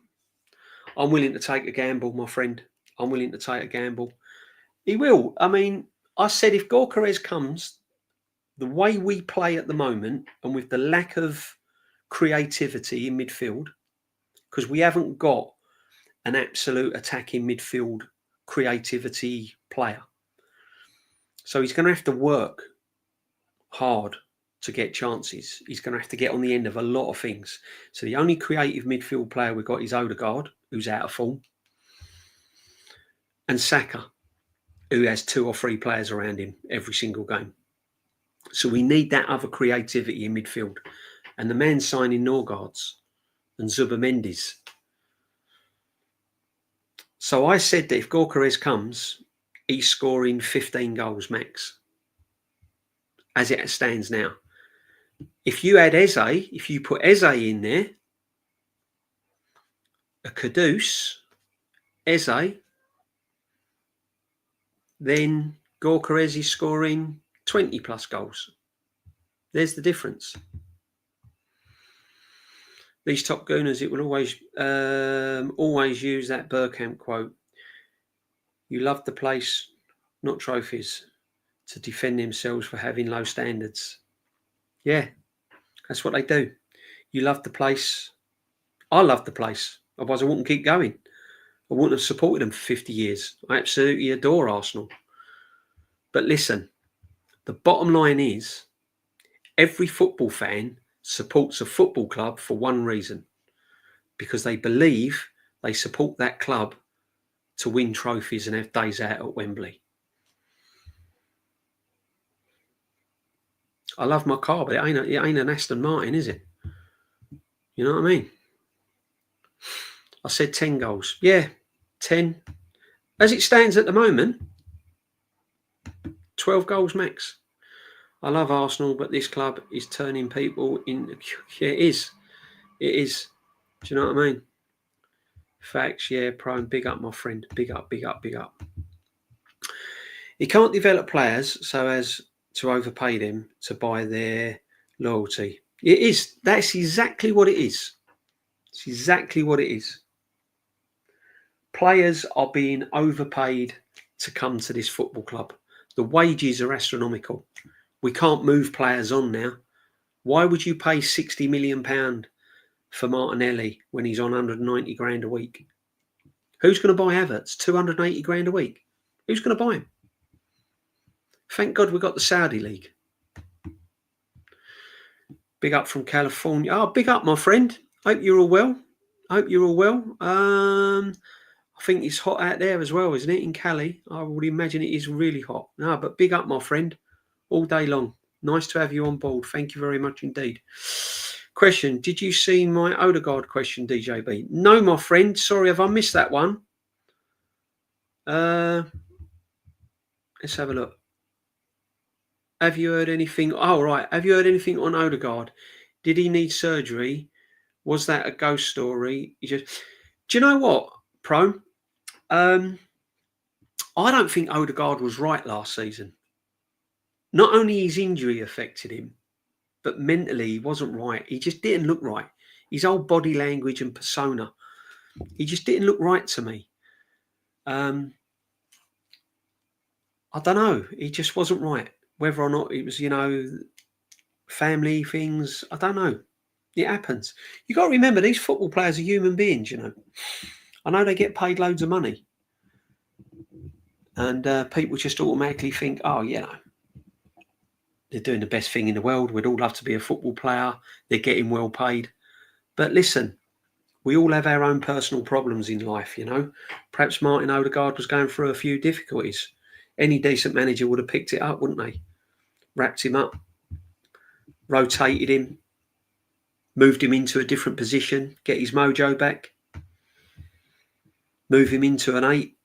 I'm willing to take a gamble, my friend. I'm willing to take a gamble. He will. I mean, I said if Gyökeres comes, the way we play at the moment and with the lack of creativity in midfield, because we haven't got an absolute attacking midfield creativity player. So he's going to have to work hard to get chances. He's going to have to get on the end of a lot of things. So the only creative midfield player we've got is Odegaard, who's out of form, and Saka, who has 2 or 3 players around him every single game. So we need that other creativity in midfield. And the man signing Norgards and Zubamendi's. So I said that if Gyökeres comes, he's scoring 15 goals max, as it stands now. If you add Eze, if you put Eze in there, a Kudus, Eze, then Gyökeres is scoring 20 plus goals. There's the difference. These top gooners, it will always use that Bergkamp quote. You love the place, not trophies, to defend themselves for having low standards. Yeah, that's what they do. You love the place. I love the place. Otherwise, I wouldn't keep going. I wouldn't have supported them for 50 years. I absolutely adore Arsenal. But listen, the bottom line is every football fan supports a football club for one reason, because they believe they support that club to win trophies and have days out at Wembley. I love my car, but it ain't an Aston Martin, is it? You know what I mean? I said 10 goals. Yeah, 10. As it stands at the moment, 12 goals max. I love Arsenal, but this club is turning people in. Yeah, it is. It is. Do you know what I mean? Facts, yeah, Prone. Big up, my friend. Big up, big up, big up. He can't develop players so as to overpay them to buy their loyalty. It is. That's exactly what it is. It's exactly what it is. Players are being overpaid to come to this football club. The wages are astronomical. We can't move players on now. Why would you pay £60 million for Martinelli when he's on 190 grand a week? Who's going to buy Havertz? 280 grand a week. Who's going to buy him? Thank God we got the Saudi League. Big up from California. Oh, big up, my friend. Hope you're all well. I think it's hot out there as well, isn't it, in Cali? I would imagine it is really hot. No, but big up, my friend, all day long. Nice to have you on board. Thank you very much indeed. Question, did you see my Odegaard question, DJB? No, my friend. Sorry, have I missed that one? Let's have a look. Have you heard anything? Oh, right. Have you heard anything on Odegaard? Did he need surgery? Was that a ghost story? Do you know what, Pro? I don't think Odegaard was right last season. Not only his injury affected him, but mentally he wasn't right. He just didn't look right. His whole body language and persona, he just didn't look right to me. I don't know. He just wasn't right. Whether or not it was, family things, I don't know. It happens. You got to remember, these football players are human beings, I know they get paid loads of money. And people just automatically think, they're doing the best thing in the world. We'd all love to be a football player. They're getting well paid. But listen, we all have our own personal problems in life, Perhaps Martin Odegaard was going through a few difficulties. Any decent manager would have picked it up, wouldn't they? Wrapped him up, rotated him, moved him into a different position, get his mojo back, move him into an 8,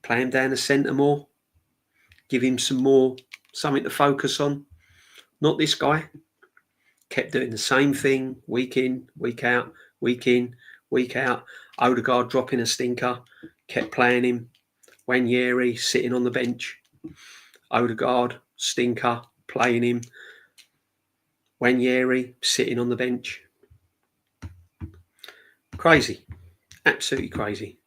play him down the centre more, give him something to focus on. Not this guy. Kept doing the same thing week in, week out, week in, week out. Odegaard dropping a stinker, kept playing him. Wanyeri sitting on the bench. Odegaard, stinker, playing him. Wanyeri sitting on the bench. Crazy. Absolutely crazy.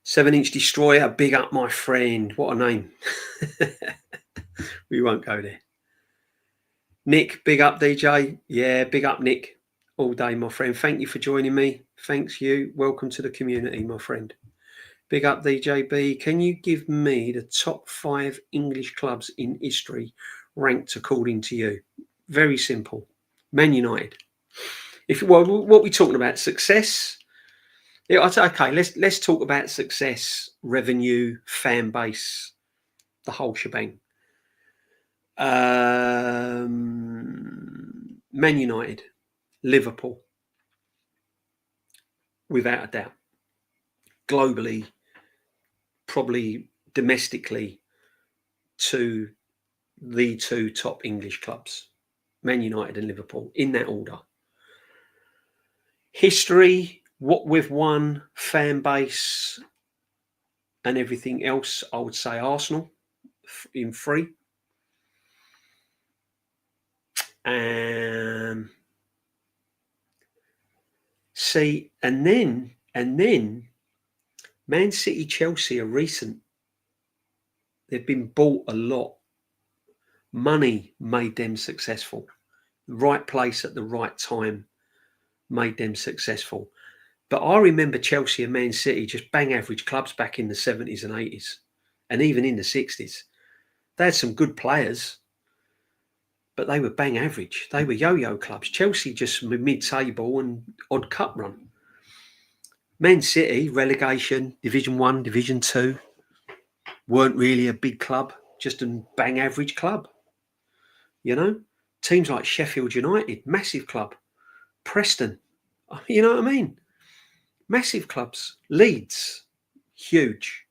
7-inch Destroyer, big up, my friend. What a name. We won't go there. Nick, big up, DJ. Yeah, big up, Nick. All day, my friend. Thank you for joining me. Thanks, you. Welcome to the community, my friend. Big up, DJB. Can you give me the top 5 English clubs in history ranked according to you? Very simple. Man United. What are we talking about? Success? Yeah, okay, let's talk about success, revenue, fan base, the whole shebang. Man United, Liverpool, without a doubt. Globally, probably domestically, to the 2 top English clubs, Man United and Liverpool, in that order. History, what we've won, fan base, and everything else, I would say Arsenal in 3. See, and then Man City, Chelsea are recent. They've been bought a lot. Money made them successful. The right place at the right time made them successful. But I remember Chelsea and Man City, just bang average clubs back in the 70s and 80s, and even in the 60s. They had some good players, but they were bang average. They were yo-yo clubs. Chelsea just mid-table and odd cup run. Man City, relegation, Division 1, Division 2, weren't really a big club, just a bang average club. Teams like Sheffield United, massive club. Preston, you know what I mean? Massive clubs. Leeds, huge.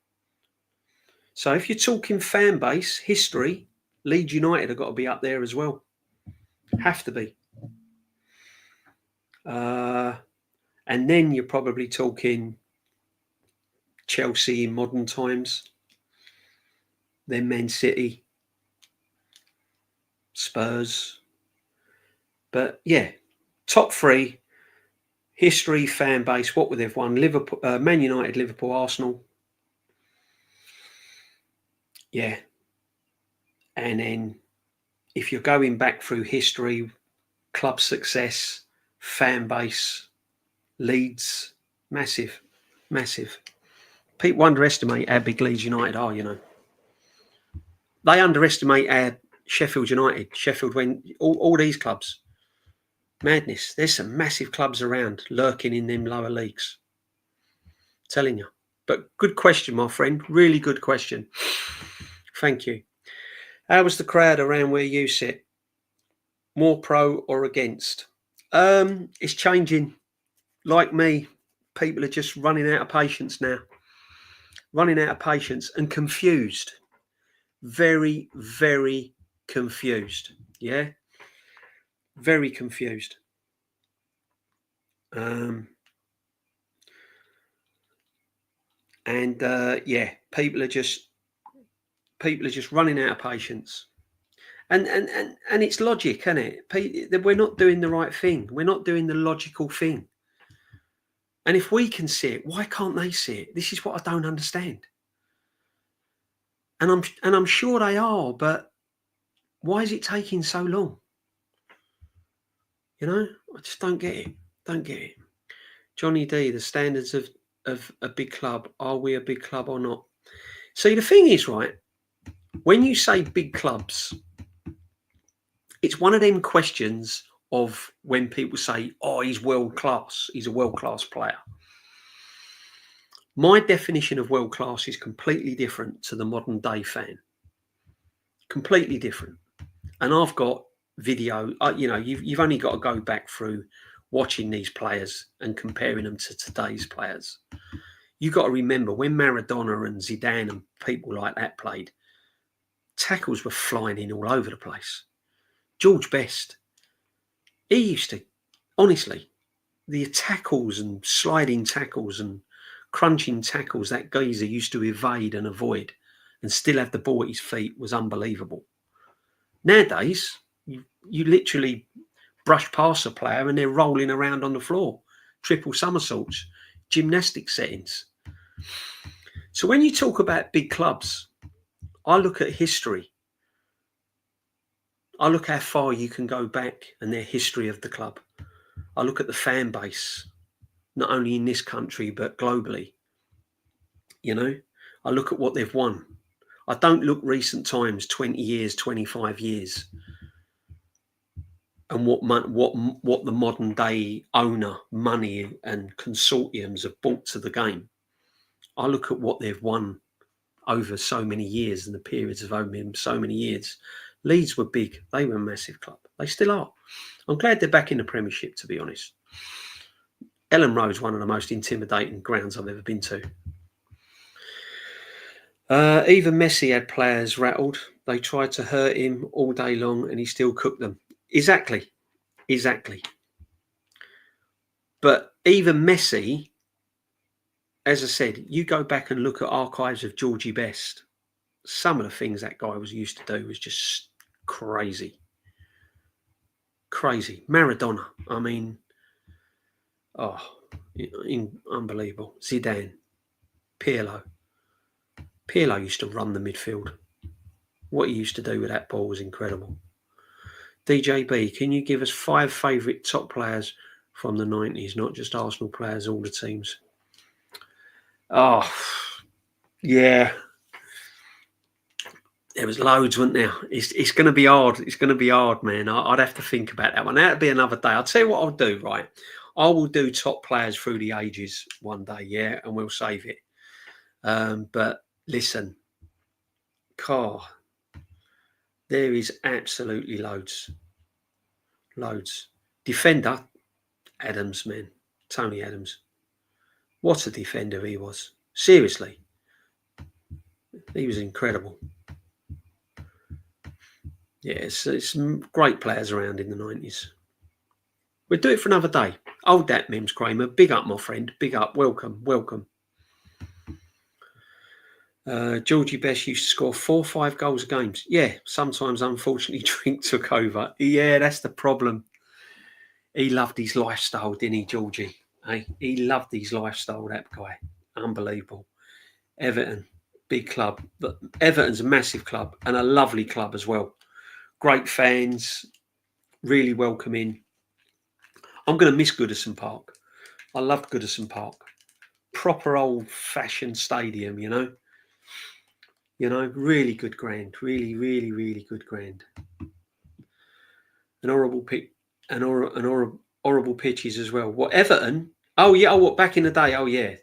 So if you're talking fan base, history, Leeds United have got to be up there as well. Have to be. And And then you're probably talking Chelsea in modern times, then Man City, Spurs. But yeah, top three, history, fan base, what would they've won? Liverpool, Man United, Liverpool, Arsenal. Yeah. And then if you're going back through history, club success, fan base, Leeds, massive. People underestimate how big Leeds United are, you know. They underestimate how Sheffield United, when all these clubs, madness. There's some massive clubs around lurking in them lower leagues. Telling you. But good question, my friend. Really good question. Thank you. How was the crowd around where you sit? More pro or against? It's changing. Like me, people are just running out of patience now. Running out of patience and confused. Very, very confused. Yeah. Very confused. Yeah, people are just running out of patience. And it's logic, isn't it? We're not doing the right thing. We're not doing the logical thing. And if we can see it, why can't they see it? This is what I don't understand. And I'm sure they are, but why is it taking so long? You know, I just don't get it. Don't get it. Johnny D, the standards of a big club. Are we a big club or not? See, the thing is, right, when you say big clubs, it's one of them questions of when people say, oh, he's world class. He's a world class player. My definition of world class is completely different to the modern day fan. Completely different. And I've got video, you know, you've only got to go back through watching these players and comparing them to today's players. You've got to remember when Maradona and Zidane and people like that played, tackles were flying in all over the place. George Best, he used to, honestly, the tackles and sliding tackles and crunching tackles that geezer used to evade and avoid and still have the ball at his feet was unbelievable. Nowadays, you literally brush past a player and they're rolling around on the floor, triple somersaults, gymnastic settings. So when you talk about big clubs, I look at history. I look how far you can go back and their history of the club. I look at the fan base, not only in this country, but globally. You know, I look at what they've won. I don't look recent times, 20 years, 25 years, and what the modern day owner, money and consortiums have brought to the game. I look at what they've won over so many years and the periods of over so many years. Leeds were big. They were a massive club. They still are. I'm glad they're back in the Premiership, to be honest. Ellen Road's one of the most intimidating grounds I've ever been to. Even Messi had players rattled. They tried to hurt him all day long and he still cooked them. Exactly. But even Messi, as I said, you go back and look at archives of Georgie Best. Some of the things that guy was used to do was just crazy. Maradona, I mean, unbelievable. Zidane, Pirlo used to run the midfield. What he used to do with that ball was incredible. DJB, can you give us 5 favourite top players from the 90s, not just Arsenal players, all the teams? Oh, yeah. There was loads, wasn't there? It's going to be hard. It's going to be hard, man. I'd have to think about that one. That'd be another day. I'll tell you what I'll do, right? I will do top players through the ages one day, yeah, and we'll save it. But listen, Carl, there is absolutely loads. Defender, Adams, man. Tony Adams. What a defender he was. Seriously. He was incredible. Yeah, it's some great players around in the 90s. We'll do it for another day. Hold that, Mims Kramer. Big up, my friend. Big up. Welcome. Welcome. Georgie Best used to score 4 or 5 goals a game. Yeah, sometimes, unfortunately, drink took over. Yeah, that's the problem. He loved his lifestyle, didn't he, Georgie? Hey, he loved his lifestyle, that guy. Unbelievable. Everton, big club. But Everton's a massive club and a lovely club as well. Great fans, really welcoming. I'm going to miss Goodison Park. I loved Goodison Park. Proper old-fashioned stadium, you know. You know, really good ground. Really, really, really good ground. An horrible pitch, horrible pitches as well. What, Everton? Oh yeah. Oh, what, back in the day? Oh yeah.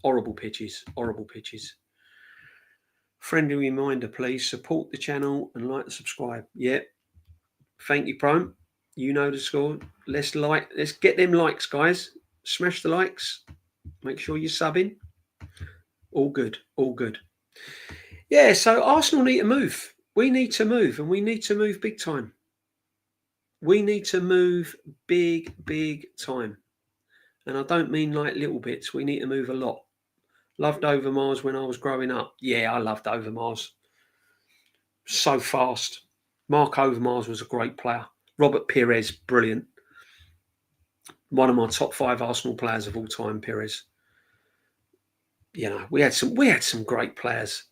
Horrible pitches. Horrible pitches. Friendly reminder, please support the channel and like and subscribe. Yeah. Thank you, Prime. You know the score. Let's get them likes, guys. Smash the likes. Make sure you're subbing. All good. All good. Yeah, so Arsenal need to move. We need to move, and we need to move big time. We need to move big, big time. And I don't mean like little bits. We need to move a lot. Loved Overmars when I was growing up. Yeah, I loved Overmars. So fast. Mark Overmars was a great player. Robert Pires, brilliant. One of my top 5 Arsenal players of all time, Pires. You know, we had some great players.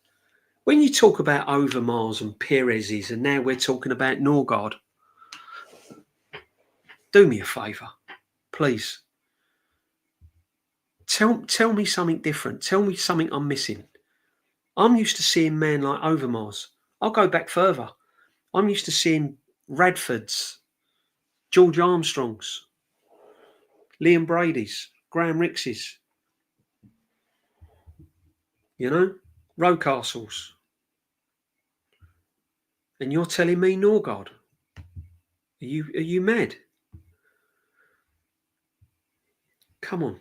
When you talk about Overmars and Pires, and now we're talking about Norgard, do me a favour, please. Tell me something different. Tell me something I'm missing. I'm used to seeing men like Overmars. I'll go back further. I'm used to seeing Radfords, George Armstrongs, Liam Brady's, Graham Rickses, you know, Rocastles. And you're telling me Norgard? Are you mad? Come on.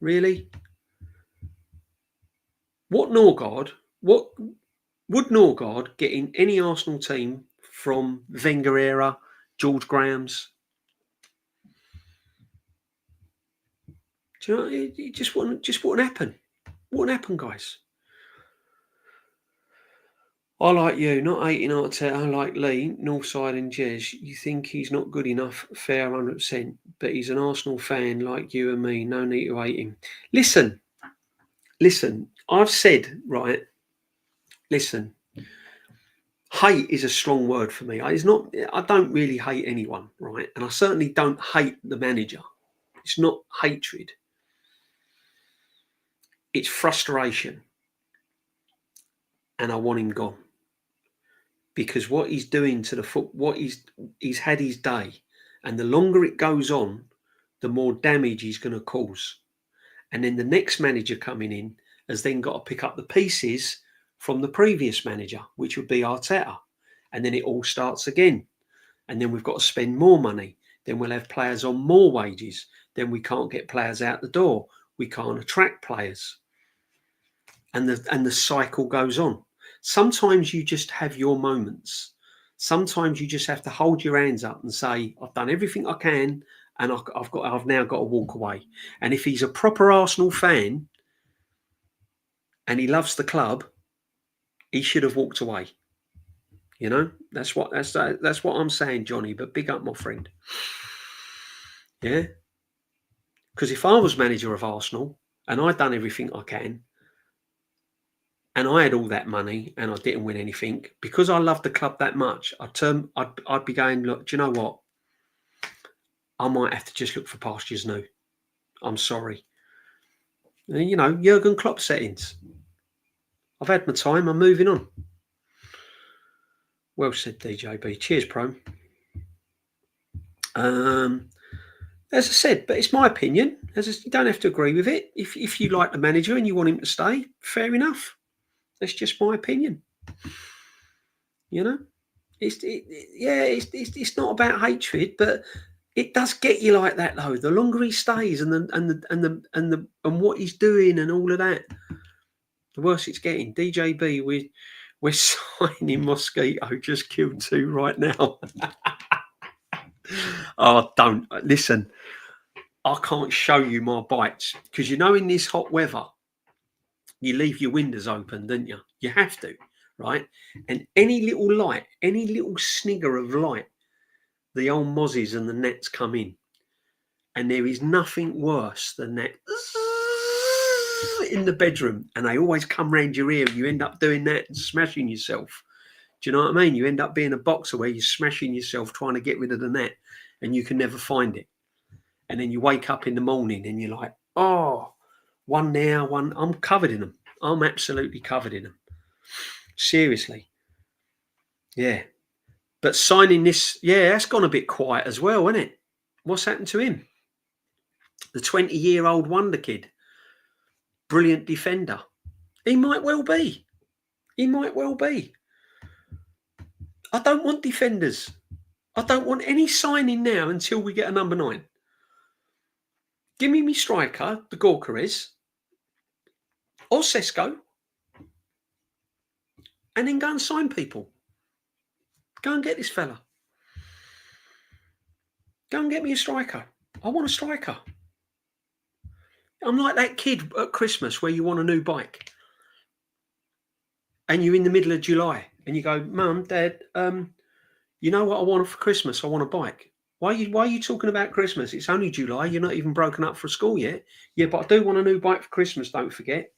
Really? What would Norgard get in any Arsenal team from Wenger era, George Graham's? Do you know, it just wouldn't happen. Wouldn't happen, guys. I like you, not hating Arteta. I like Lee, Northside and Jez. You think he's not good enough? Fair, 100%. But he's an Arsenal fan like you and me. No need to hate him. Listen. I've said, right, listen. Hate is a strong word for me. I don't really hate anyone, right? And I certainly don't hate the manager. It's not hatred. It's frustration. And I want him gone. Because what he's doing to the foot, he's had his day. And the longer it goes on, the more damage he's going to cause. And then the next manager coming in has then got to pick up the pieces from the previous manager, which would be Arteta. And then it all starts again. And then we've got to spend more money. Then we'll have players on more wages. Then we can't get players out the door. We can't attract players. And the cycle goes on. Sometimes you just have your moments. Sometimes you just have to hold your hands up and say, I've done everything I can, and I've now got to walk away. And if he's a proper Arsenal fan and he loves the club, he should have walked away. You know, that's what I'm saying, Johnny. But big up, my friend. Yeah, because if I was manager of Arsenal and I'd done everything I can, and I had all that money and I didn't win anything, because I loved the club that much, I'd be going, look, do you know what? I might have to just look for pastures new. I'm sorry. And, you know, Jurgen Klopp settings. I've had my time. I'm moving on. Well said, DJB. Cheers, Pro. As I said, but it's my opinion. You don't have to agree with it. If you like the manager and you want him to stay, fair enough. That's just my opinion. You know, it's not about hatred, but it does get you like that though. The longer he stays and what he's doing and all of that, the worse it's getting. DJB, we're signing Mosquito. Just killed 2 right now. Oh, don't listen. I can't show you my bites because, in this hot weather, you leave your windows open, don't you? You have to, right? And any little light, any little snigger of light, the old mozzies and the nets come in. And there is nothing worse than that in the bedroom. And they always come round your ear and you end up doing that and smashing yourself. Do you know what I mean? You end up being a boxer where you're smashing yourself trying to get rid of the net and you can never find it. And then you wake up in the morning and you're like, oh, one now, one. I'm covered in them. I'm absolutely covered in them. Seriously. Yeah. But signing this, that's gone a bit quiet as well, isn't it? What's happened to him? The 20-year-old wonder kid. Brilliant defender. He might well be. He might well be. I don't want defenders. I don't want any signing now until we get a number 9. Give me striker, the Gorka or Sesko, and then go and sign people. Go and get this fella. Go and get me a striker. I want a striker. I'm like that kid at Christmas where you want a new bike. And you're in the middle of July and you go, Mum, Dad, you know what I want for Christmas? I want a bike. Why are you talking about Christmas? It's only July. You're not even broken up for school yet. Yeah, but I do want a new bike for Christmas, don't forget.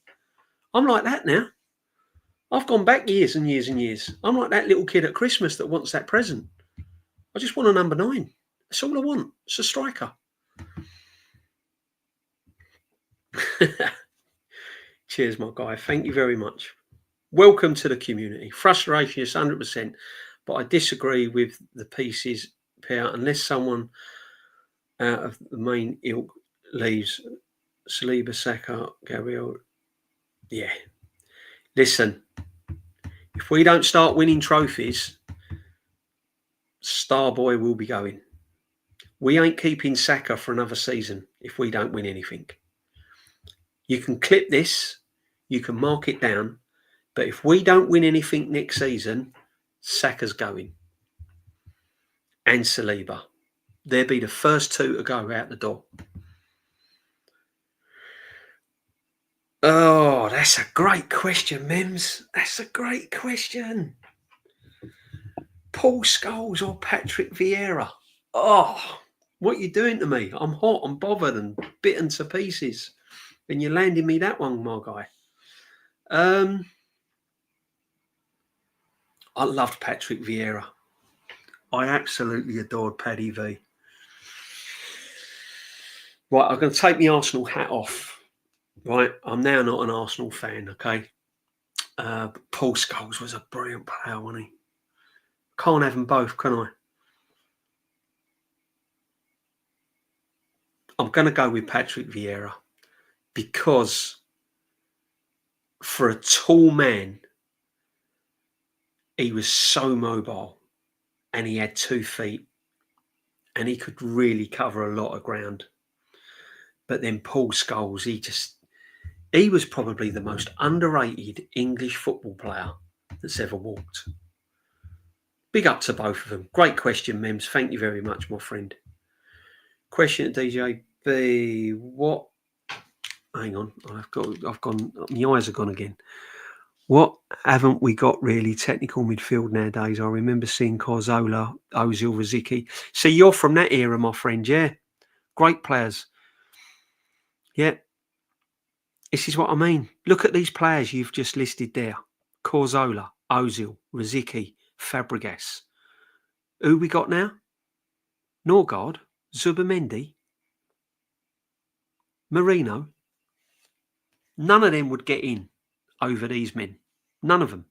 I'm like that now. I've gone back years and years and years. I'm like that little kid at Christmas that wants that present. I just want a number 9. That's all I want. It's a striker. Cheers, my guy. Thank you very much. Welcome to the community. Frustration is 100%, but I disagree with the pieces pair unless someone out of the main ilk leaves. Saliba, Saka, Gabriel. Yeah. Listen, if we don't start winning trophies, Starboy will be going. We ain't keeping Saka for another season if we don't win anything. You can clip this, you can mark it down, but if we don't win anything next season, Saka's going. And Saliba. They'll be the first 2 to go out the door. Oh, that's a great question, Mims. That's a great question. Paul Scholes or Patrick Vieira? Oh, what are you doing to me? I'm hot, I'm bothered and bitten to pieces. And you're landing me that one, my guy. I loved Patrick Vieira. I absolutely adored Paddy V. Right, I'm going to take my Arsenal hat off. Right, I'm now not an Arsenal fan, okay? But Paul Scholes was a brilliant player, wasn't he? Can't have them both, can I? I'm going to go with Patrick Vieira because for a tall man, he was so mobile and he had 2 feet and he could really cover a lot of ground. But then Paul Scholes, he was probably the most underrated English football player that's ever walked. Big up to both of them. Great question, Mems. Thank you very much, my friend. Question at DJB. What? Hang on. I've gone. My eyes have gone again. What haven't we got really technical midfield nowadays? I remember seeing Corzola, Ozil, Rosicky. See, you're from that era, my friend. Yeah. Great players. Yeah. This is what I mean. Look at these players you've just listed there. Corzola, Ozil, Rosicky, Fabregas. Who we got now? Norgard, Zubamendi, Marino. None of them would get in over these men. None of them.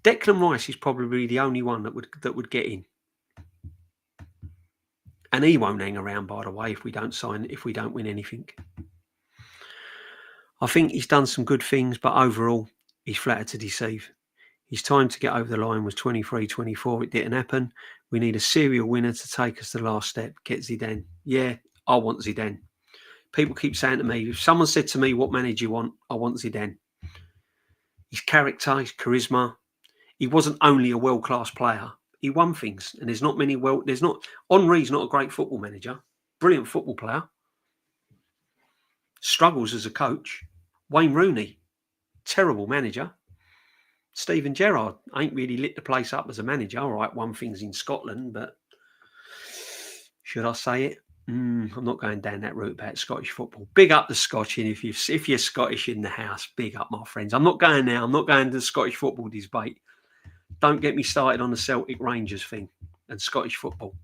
Declan Rice is probably the only one that would get in. And he won't hang around, by the way, if we don't win anything. I think he's done some good things, but overall, he's flattered to deceive. His time to get over the line was 23-24. It didn't happen. We need a serial winner to take us the last step. Get Zidane. Yeah, I want Zidane. People keep saying to me, if someone said to me, what manager you want? I want Zidane. His character, his charisma. He wasn't only a world-class player. He won things. And Henri's not a great football manager. brilliant football player, struggles as a coach. Wayne Rooney, terrible manager. Steven Gerrard ain't really lit the place up as a manager. All right, won things in Scotland, but should I say it? I'm not going down that route about Scottish football. Big up the Scotch, and if you're Scottish in the house, big up my friends. I'm not going now. I'm not going to the Scottish football debate. Don't get me started on the Celtic Rangers thing and Scottish football.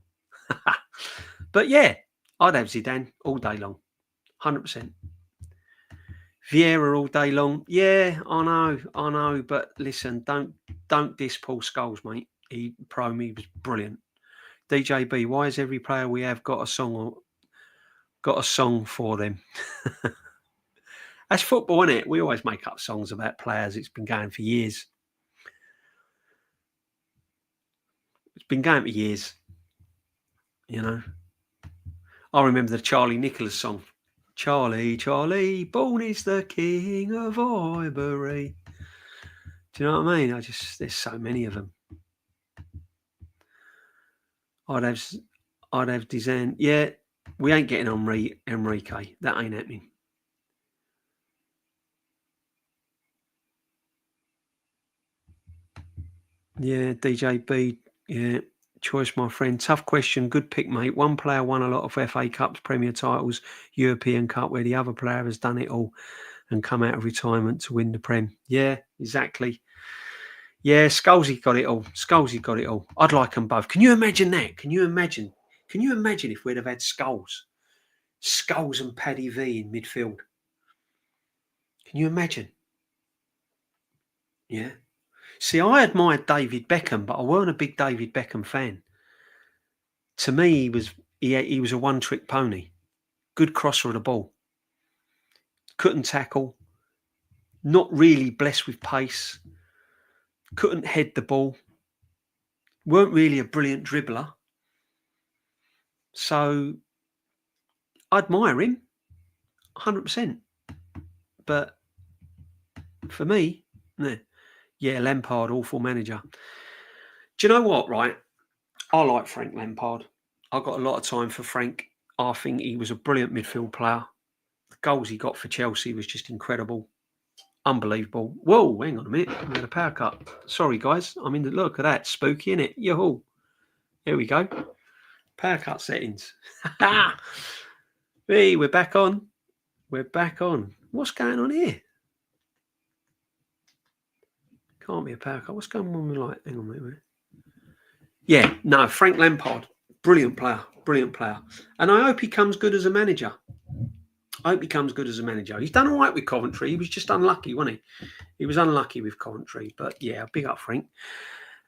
But yeah, I'd have Zidane all day long, 100%. Vieira all day long. Yeah, I know. But listen, don't diss Paul Scholes, mate. He was brilliant. DJB, why has every player we have got a song for them? That's football, isn't it? We always make up songs about players. It's been going for years. You know. I remember the Charlie Nicholas song. Charlie, Charlie, born is the king of Ivory. Do you know what I mean? There's so many of them. I'd have Dizan. Yeah, we ain't getting Enrique. That ain't happening. Yeah, DJB. Yeah, choice, my friend. Tough question. Good pick, mate. One player won a lot of FA Cups, Premier titles, European Cup, where the other player has done it all and come out of retirement to win the Prem. Yeah, exactly. Yeah, Scholesy got it all. I'd like them both. Can you imagine that? Can you imagine if we'd have had Scholes and Paddy V in midfield? Can you imagine? Yeah. See, I admired David Beckham, but I weren't a big David Beckham fan. To me, he was a one-trick pony. Good crosser of the ball. Couldn't tackle. Not really blessed with pace. Couldn't head the ball. Weren't really a brilliant dribbler. So I admire him 100%. But for me, nah. Yeah, Lampard, awful manager. Do you know what, right? I like Frank Lampard. I've got a lot of time for Frank. I think he was a brilliant midfield player. The goals he got for Chelsea was just incredible. Unbelievable. Whoa, hang on a minute. I had a power cut. Sorry, guys. I mean, look at that. Spooky, innit? Yoo-hoo. Here we go. Power cut settings. Hey, we're back on. What's going on here? Can't be a power cut. What's going on with the light? Hang on a minute. Yeah, no, Frank Lampard. Brilliant player. And I hope he comes good as a manager. He's done all right with Coventry. He was just unlucky, wasn't he? He was unlucky with Coventry. But yeah, big up Frank.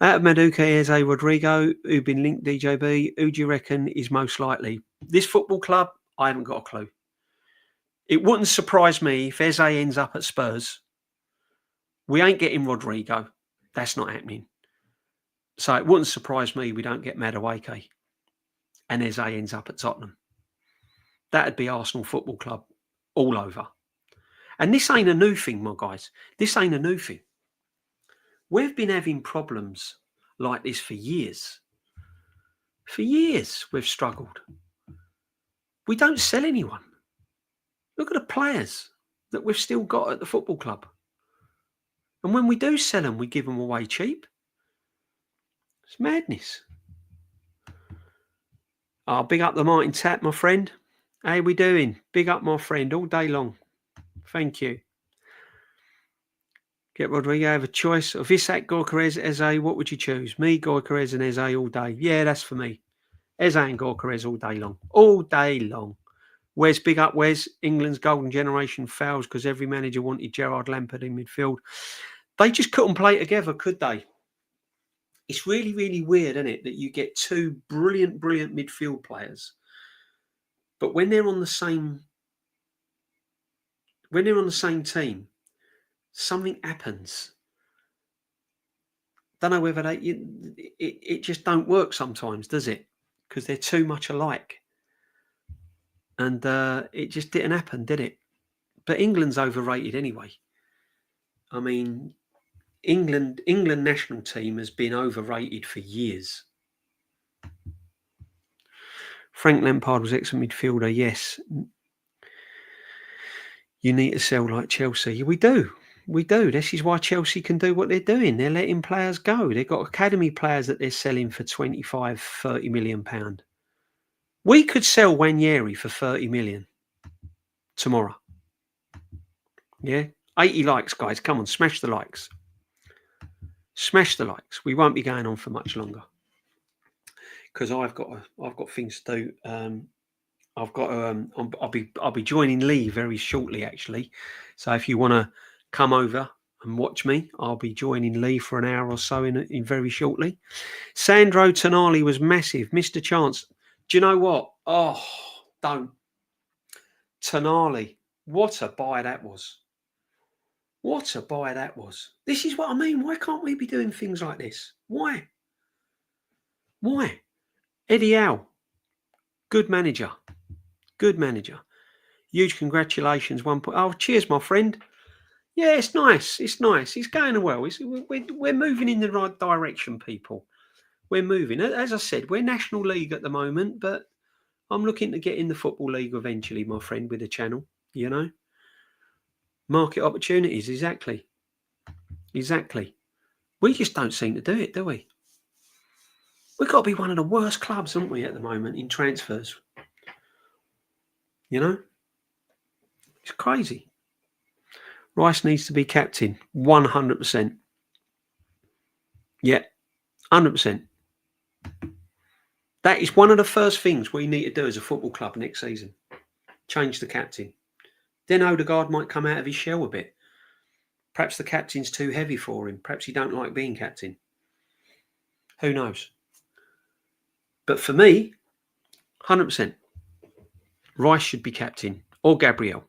Out of Maduka, Eze, Rodrigo, who've been linked DJB. Who do you reckon is most likely? This football club, I haven't got a clue. It wouldn't surprise me if Eze ends up at Spurs. We ain't getting Rodrigo. That's not happening. So it wouldn't surprise me we don't get Madueke and Eze ends up at Tottenham. That'd be Arsenal Football Club all over. And this ain't a new thing, my guys. This ain't a new thing. We've been having problems like this for years. For years, we've struggled. We don't sell anyone. Look at the players that we've still got at the football club. And when we do sell them, we give them away cheap. It's madness. Oh, big up the Martin Tap, my friend. How we doing? Big up, my friend, all day long. Thank you. Get Rodrigo, have a choice of Isak, Gyökeres, Eze. What would you choose? Me, Gyökeres, and Eze all day. Yeah, that's for me. Eze and Gyökeres all day long. All day long. Wes, big up Wes. England's golden generation fails because every manager wanted Gerrard, Lampard in midfield. They just couldn't play together, could they? It's really, really weird, isn't it, that you get two brilliant midfield players, but when they're on the same team, something happens. Don't know whether it just don't work sometimes, does it? Because they're too much alike, and it just didn't happen, did it? But England's overrated anyway. I mean, England national team has been overrated for years. Frank Lampard was excellent midfielder. Yes. You need to sell like Chelsea. We do. We do. This is why Chelsea can do what they're doing. They're letting players go. They've got academy players that they're selling for 25, 30 million pound. We could sell Wanyeri for 30 million tomorrow. Yeah. 80 likes, guys. Come on, smash the likes. Smash the likes. We won't be going on for much longer because I've got things to do. I'll be joining Lee very shortly, actually. So if you want to come over and watch me, I'll be joining Lee for an hour or so in very shortly. Sandro Tonali was massive, missed a chance. Do you know what? Oh, don't. Tonali, what a buy that was. What a buy that was. This is what I mean. Why can't we be doing things like this? Why? Why? Eddie Howe, good manager. Good manager. Huge congratulations. 1 point. Oh, cheers, my friend. Yeah, it's nice. It's nice. It's going well. We're moving in the right direction, people. We're moving. As I said, we're National League at the moment, but I'm looking to get in the Football League eventually, my friend, with the channel, you know. Market opportunities, exactly. Exactly. We just don't seem to do it, do we? We've got to be one of the worst clubs, haven't we, at the moment in transfers? You know? It's crazy. Rice needs to be captain, 100%. Yeah, 100%. That is one of the first things we need to do as a football club next season. Change the captain. Then Odegaard might come out of his shell a bit. Perhaps the captain's too heavy for him. Perhaps he don't like being captain. Who knows? But for me, 100%. Rice should be captain or Gabriel.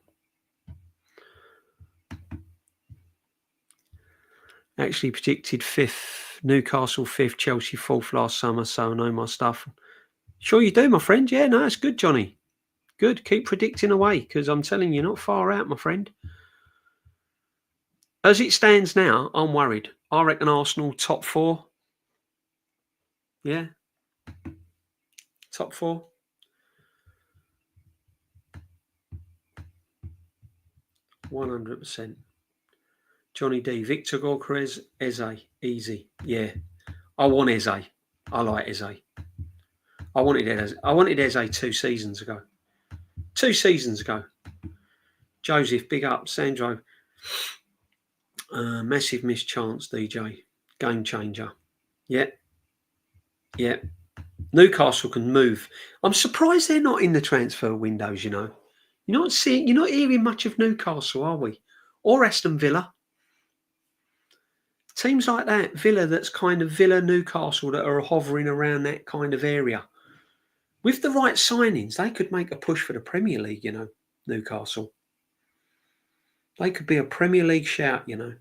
Actually predicted 5th, Newcastle 5th, Chelsea 4th last summer, so I know my stuff. Sure you do, my friend. Yeah, no, it's good, Johnny. Good. Keep predicting away because I'm telling you, not far out, my friend. As it stands now, I'm worried. I reckon Arsenal top 4. Yeah. Top 4. %. Johnny D. Victor Gorkrez, Eze. Easy. Yeah. I want Eze. I like Eze. I wanted Eze 2 seasons ago. 2 seasons ago. Joseph, big up. Sandro. Massive missed chance, DJ. Game changer. Yeah. Yeah. Newcastle can move. I'm surprised they're not in the transfer windows, you know. You're not hearing much of Newcastle, are we? Or Aston Villa. Teams like that, Villa, that's kind of Villa, Newcastle, that are hovering around that kind of area. With the right signings, they could make a push for the Premier League, you know, Newcastle. They could be a Premier League shout, you know.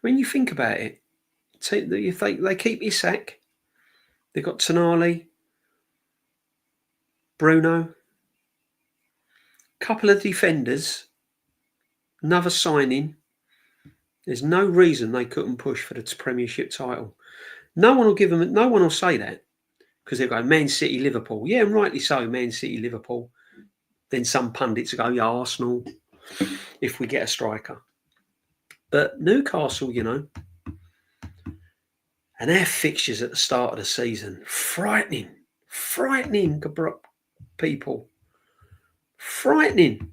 When you think about it, if they keep Isak, they've got Tonali, Bruno, couple of defenders, another signing. There's no reason they couldn't push for the Premiership title. No one will give them. No one will say that because they'll go Man City, Liverpool. Yeah, and rightly so, Man City, Liverpool. Then some pundits will go, yeah, Arsenal, if we get a striker. But Newcastle, you know, and their fixtures at the start of the season, frightening, people. Frightening.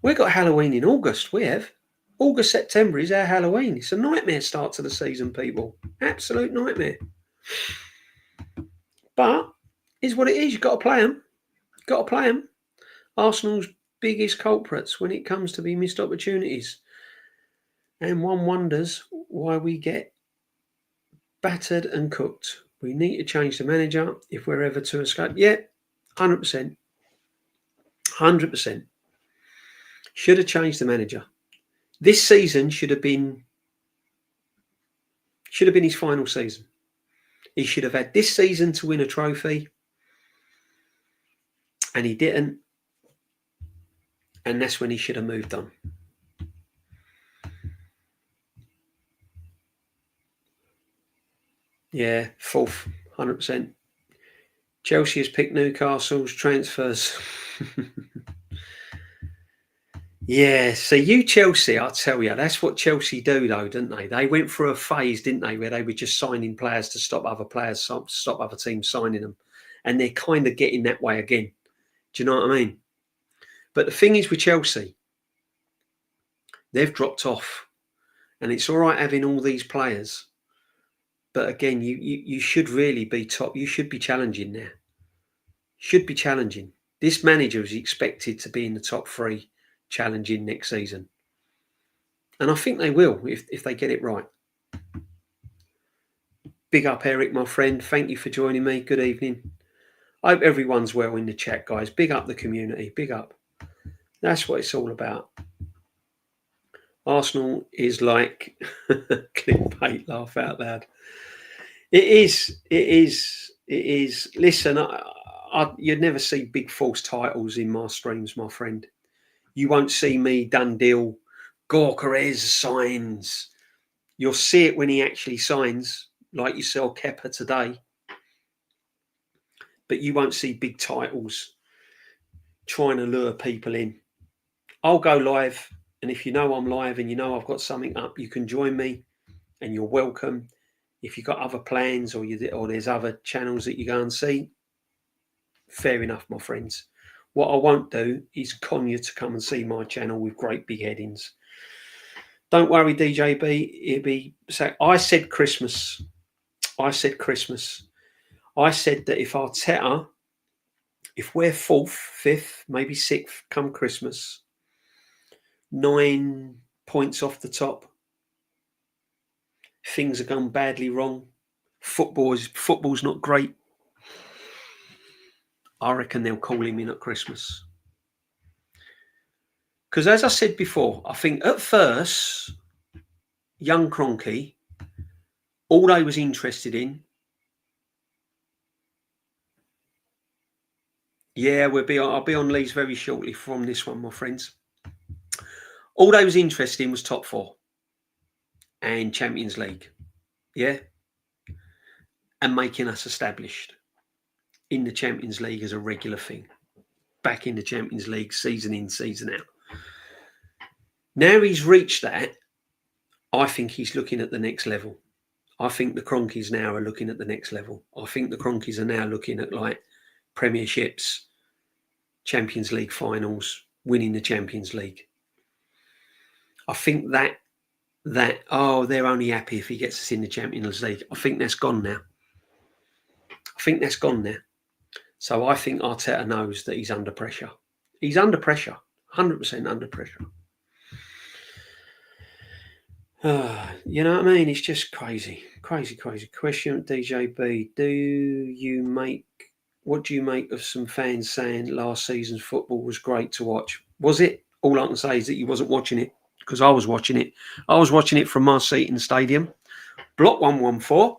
We've got Halloween in August. We have. August, September is our Halloween. It's a nightmare start to the season, people. Absolute nightmare. But it's what it is. You've got to play them. Got to play them. Arsenal's biggest culprits when it comes to the missed opportunities. And one wonders why we get battered and cooked. We need to change the manager if we're ever to escape. Yeah, 100%. 100%. Should have changed the manager. This season should have been his final season. He should have had this season to win a trophy, and he didn't. And that's when he should have moved on. Yeah, 4th. 100%. Chelsea has picked Newcastle's transfers. Yeah, so you Chelsea, I tell you, that's what Chelsea do, though, don't they? They went through a phase, didn't they, where they were just signing players to stop other players, stop other teams signing them, and they're kind of getting that way again. Do you know what I mean? But the thing is with Chelsea, they've dropped off, and it's all right having all these players, but again, you should really be top. You should be challenging there. Should be challenging. This manager is expected to be in the top 3, challenging next season, and I think they will if they get it right. Big up, Eric, my friend. Thank you for joining me. Good evening. I hope everyone's well in the chat, guys. Big up the community. Big up. That's what it's all about. Arsenal is like clickbait. Laugh out loud. It is. It is. It is. Listen, you'd never see big false titles in my streams, my friend. You won't see me done deal. Gorkarez signs. You'll see it when he actually signs, like you saw Kepa today. But you won't see big titles trying to lure people in. I'll go live, and if you know I'm live and you know I've got something up, you can join me, and you're welcome. If you've got other plans or there's other channels that you go and see, fair enough, my friends. What I won't do is con you to come and see my channel with great big headings. Don't worry, DJB. It'll be. So I said Christmas. I said Christmas. I said that if Arteta, if we're 4th, 5th, maybe 6th come Christmas, 9 points off the top, things have gone badly wrong, football's not great, I reckon they'll call him in at Christmas. Because as I said before, I think at first, young Kroenke, all they was interested in, yeah, I'll be on Leeds very shortly from this one, my friends. All they was interested in was top 4 and Champions League, yeah, and making us established in the Champions League as a regular thing, back in the Champions League, season in, season out. Now he's reached that, I think he's looking at the next level. I think the Kroenkes now are looking at the next level. I think the Kroenkes are now looking at like Premierships, Champions League finals, winning the Champions League. I think that they're only happy if he gets us in the Champions League. I think that's gone now. So I think Arteta knows that he's under pressure. He's under pressure, 100% under pressure. You know what I mean? It's just crazy. Question, DJB, what do you make of some fans saying last season's football was great to watch? Was it? All I can say is that you wasn't watching it, because I was watching it. I was watching it from my seat in the stadium. Block 114.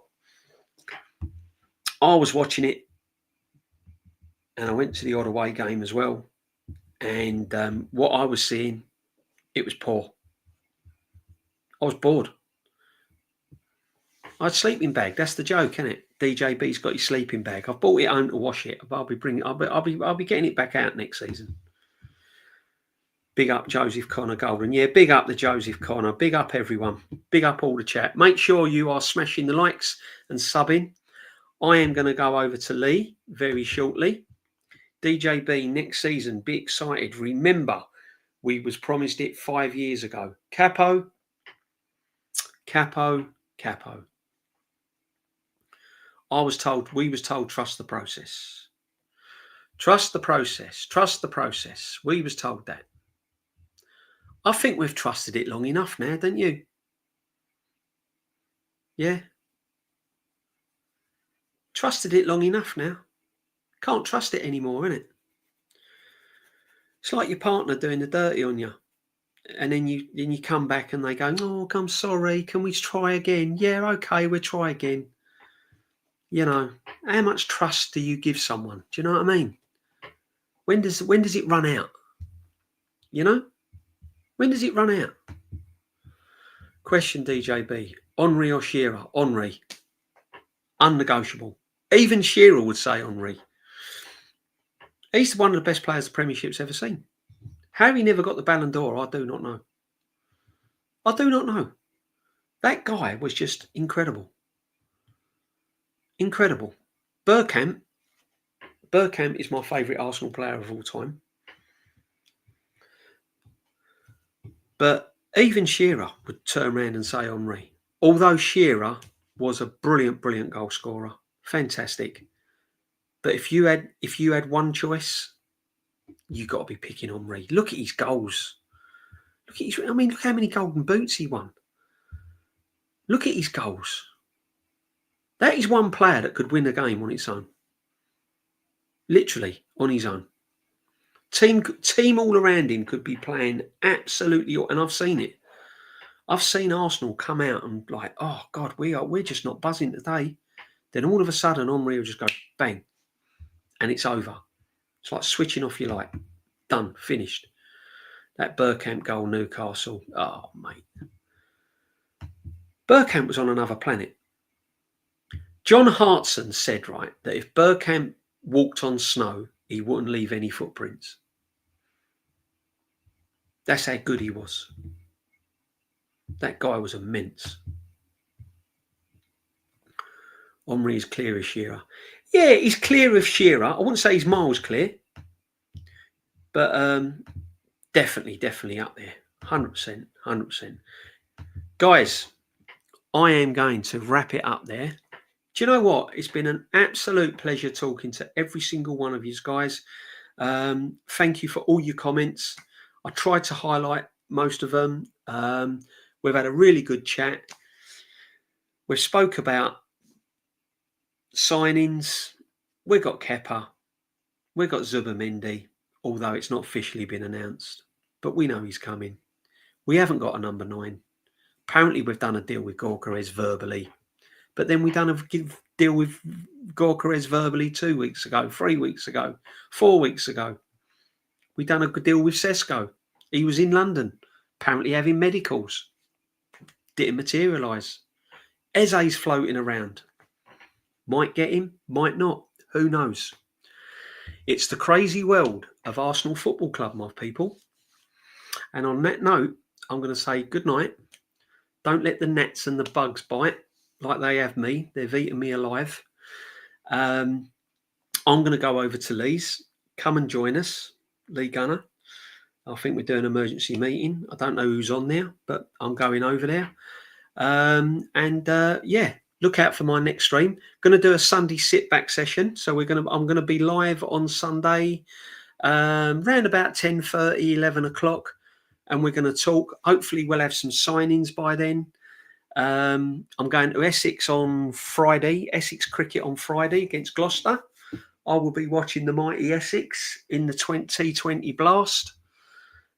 I was watching it, and I went to the odd away game as well. And what I was seeing, it was poor. I was bored. I had a sleeping bag. That's the joke, isn't it? DJB's got his sleeping bag. I've bought it home to wash it. I'll be getting it back out next season. Big up Joseph Connor Golden. Yeah, big up the Joseph Connor. Big up everyone. Big up all the chat. Make sure you are smashing the likes and subbing. I am going to go over to Lee very shortly. DJB next season. Be excited. Remember, we was promised it 5 years ago. Capo. We was told, trust the process. Trust the process. We was told that. I think we've trusted it long enough now, don't you? Yeah. Trusted it long enough now. Can't trust it anymore, innit? It's like your partner doing the dirty on you. And then you come back and they go, oh, I'm sorry, can we try again? Yeah, okay, we'll try again. You know, how much trust do you give someone? Do you know what I mean? When does it run out? You know? When does it run out? Question, DJB. Henry or Shearer? Henry. Unnegotiable. Even Shearer would say Henry. He's one of the best players the Premiership's ever seen. How he never got the Ballon d'Or, I do not know. I do not know. That guy was just incredible. Incredible. Bergkamp is my favourite Arsenal player of all time. But even Shearer would turn around and say Henry. Although Shearer was a brilliant, brilliant goal scorer. Fantastic. But if you had one choice, you got to be picking Henry. Look at his goals. Look how many golden boots he won. Look at his goals. That is one player that could win a game on its own. Literally, on his own. Team all around him could be playing absolutely, and I've seen it. I've seen Arsenal come out and like, oh God, we're just not buzzing today. Then all of a sudden, Henry will just go bang, and it's over. It's like switching off your light. Done, finished. That Bergkamp goal, Newcastle. Oh, mate. Bergkamp was on another planet. John Hartson said, right, that if Bergkamp walked on snow, he wouldn't leave any footprints. That's how good he was. That guy was immense. Henry is clear of Shearer. Yeah, he's clear of Shearer. I wouldn't say he's miles clear. But definitely up there. 100%. Guys, I am going to wrap it up there. Do you know what? It's been an absolute pleasure talking to every single one of you guys. Thank you for all your comments. I tried to highlight most of them. We've had a really good chat. We've spoke about signings. We've got Kepa. We've got Zubimendi, although it's not officially been announced. But we know he's coming. We haven't got a number 9. Apparently, we've done a deal with Gyökeres verbally. But then we done a deal with Gyökeres verbally 2 weeks ago, 3 weeks ago, 4 weeks ago. We done a good deal with Sesko. He was in London, apparently having medicals. Didn't materialise. Eze's floating around. Might get him, might not. Who knows? It's the crazy world of Arsenal Football Club, my people. And on that note, I'm going to say good night. Don't let the gnats and the bugs bite like they have me. They've eaten me alive. I'm going to go over to Lee's. Come and join us, Lee Gunner. I think we're doing an emergency meeting. I don't know who's on there, but I'm going over there. Yeah, look out for my next stream. Going to do a Sunday sit back session. So I'm going to be live on Sunday, around about 10:30, 11 o'clock, and we're going to talk. Hopefully, we'll have some signings by then. I'm going to Essex on Friday, Essex cricket on Friday against Gloucester. I will be watching the mighty Essex in the T20 Blast.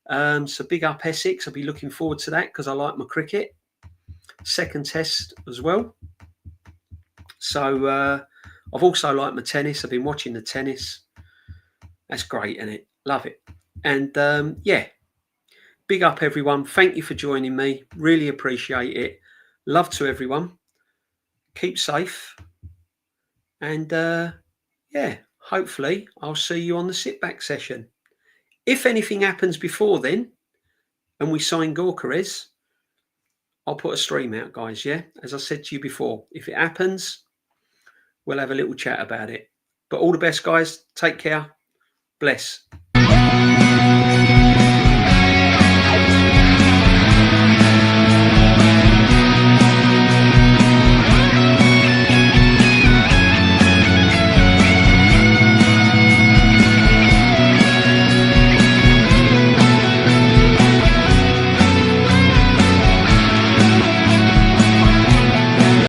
So big up Essex. I'll be looking forward to that because I like my cricket. Second test as well. So I've also liked my tennis. I've been watching the tennis. That's great, isn't it? Love it. And yeah, big up everyone. Thank you for joining me. Really appreciate it. Love to everyone. Keep safe. And yeah, hopefully I'll see you on the sit back session. If anything happens before then and we sign Gyökeres, I'll put a stream out, guys, yeah? As I said to you before, if it happens, we'll have a little chat about it. But all the best, guys. Take care. Bless.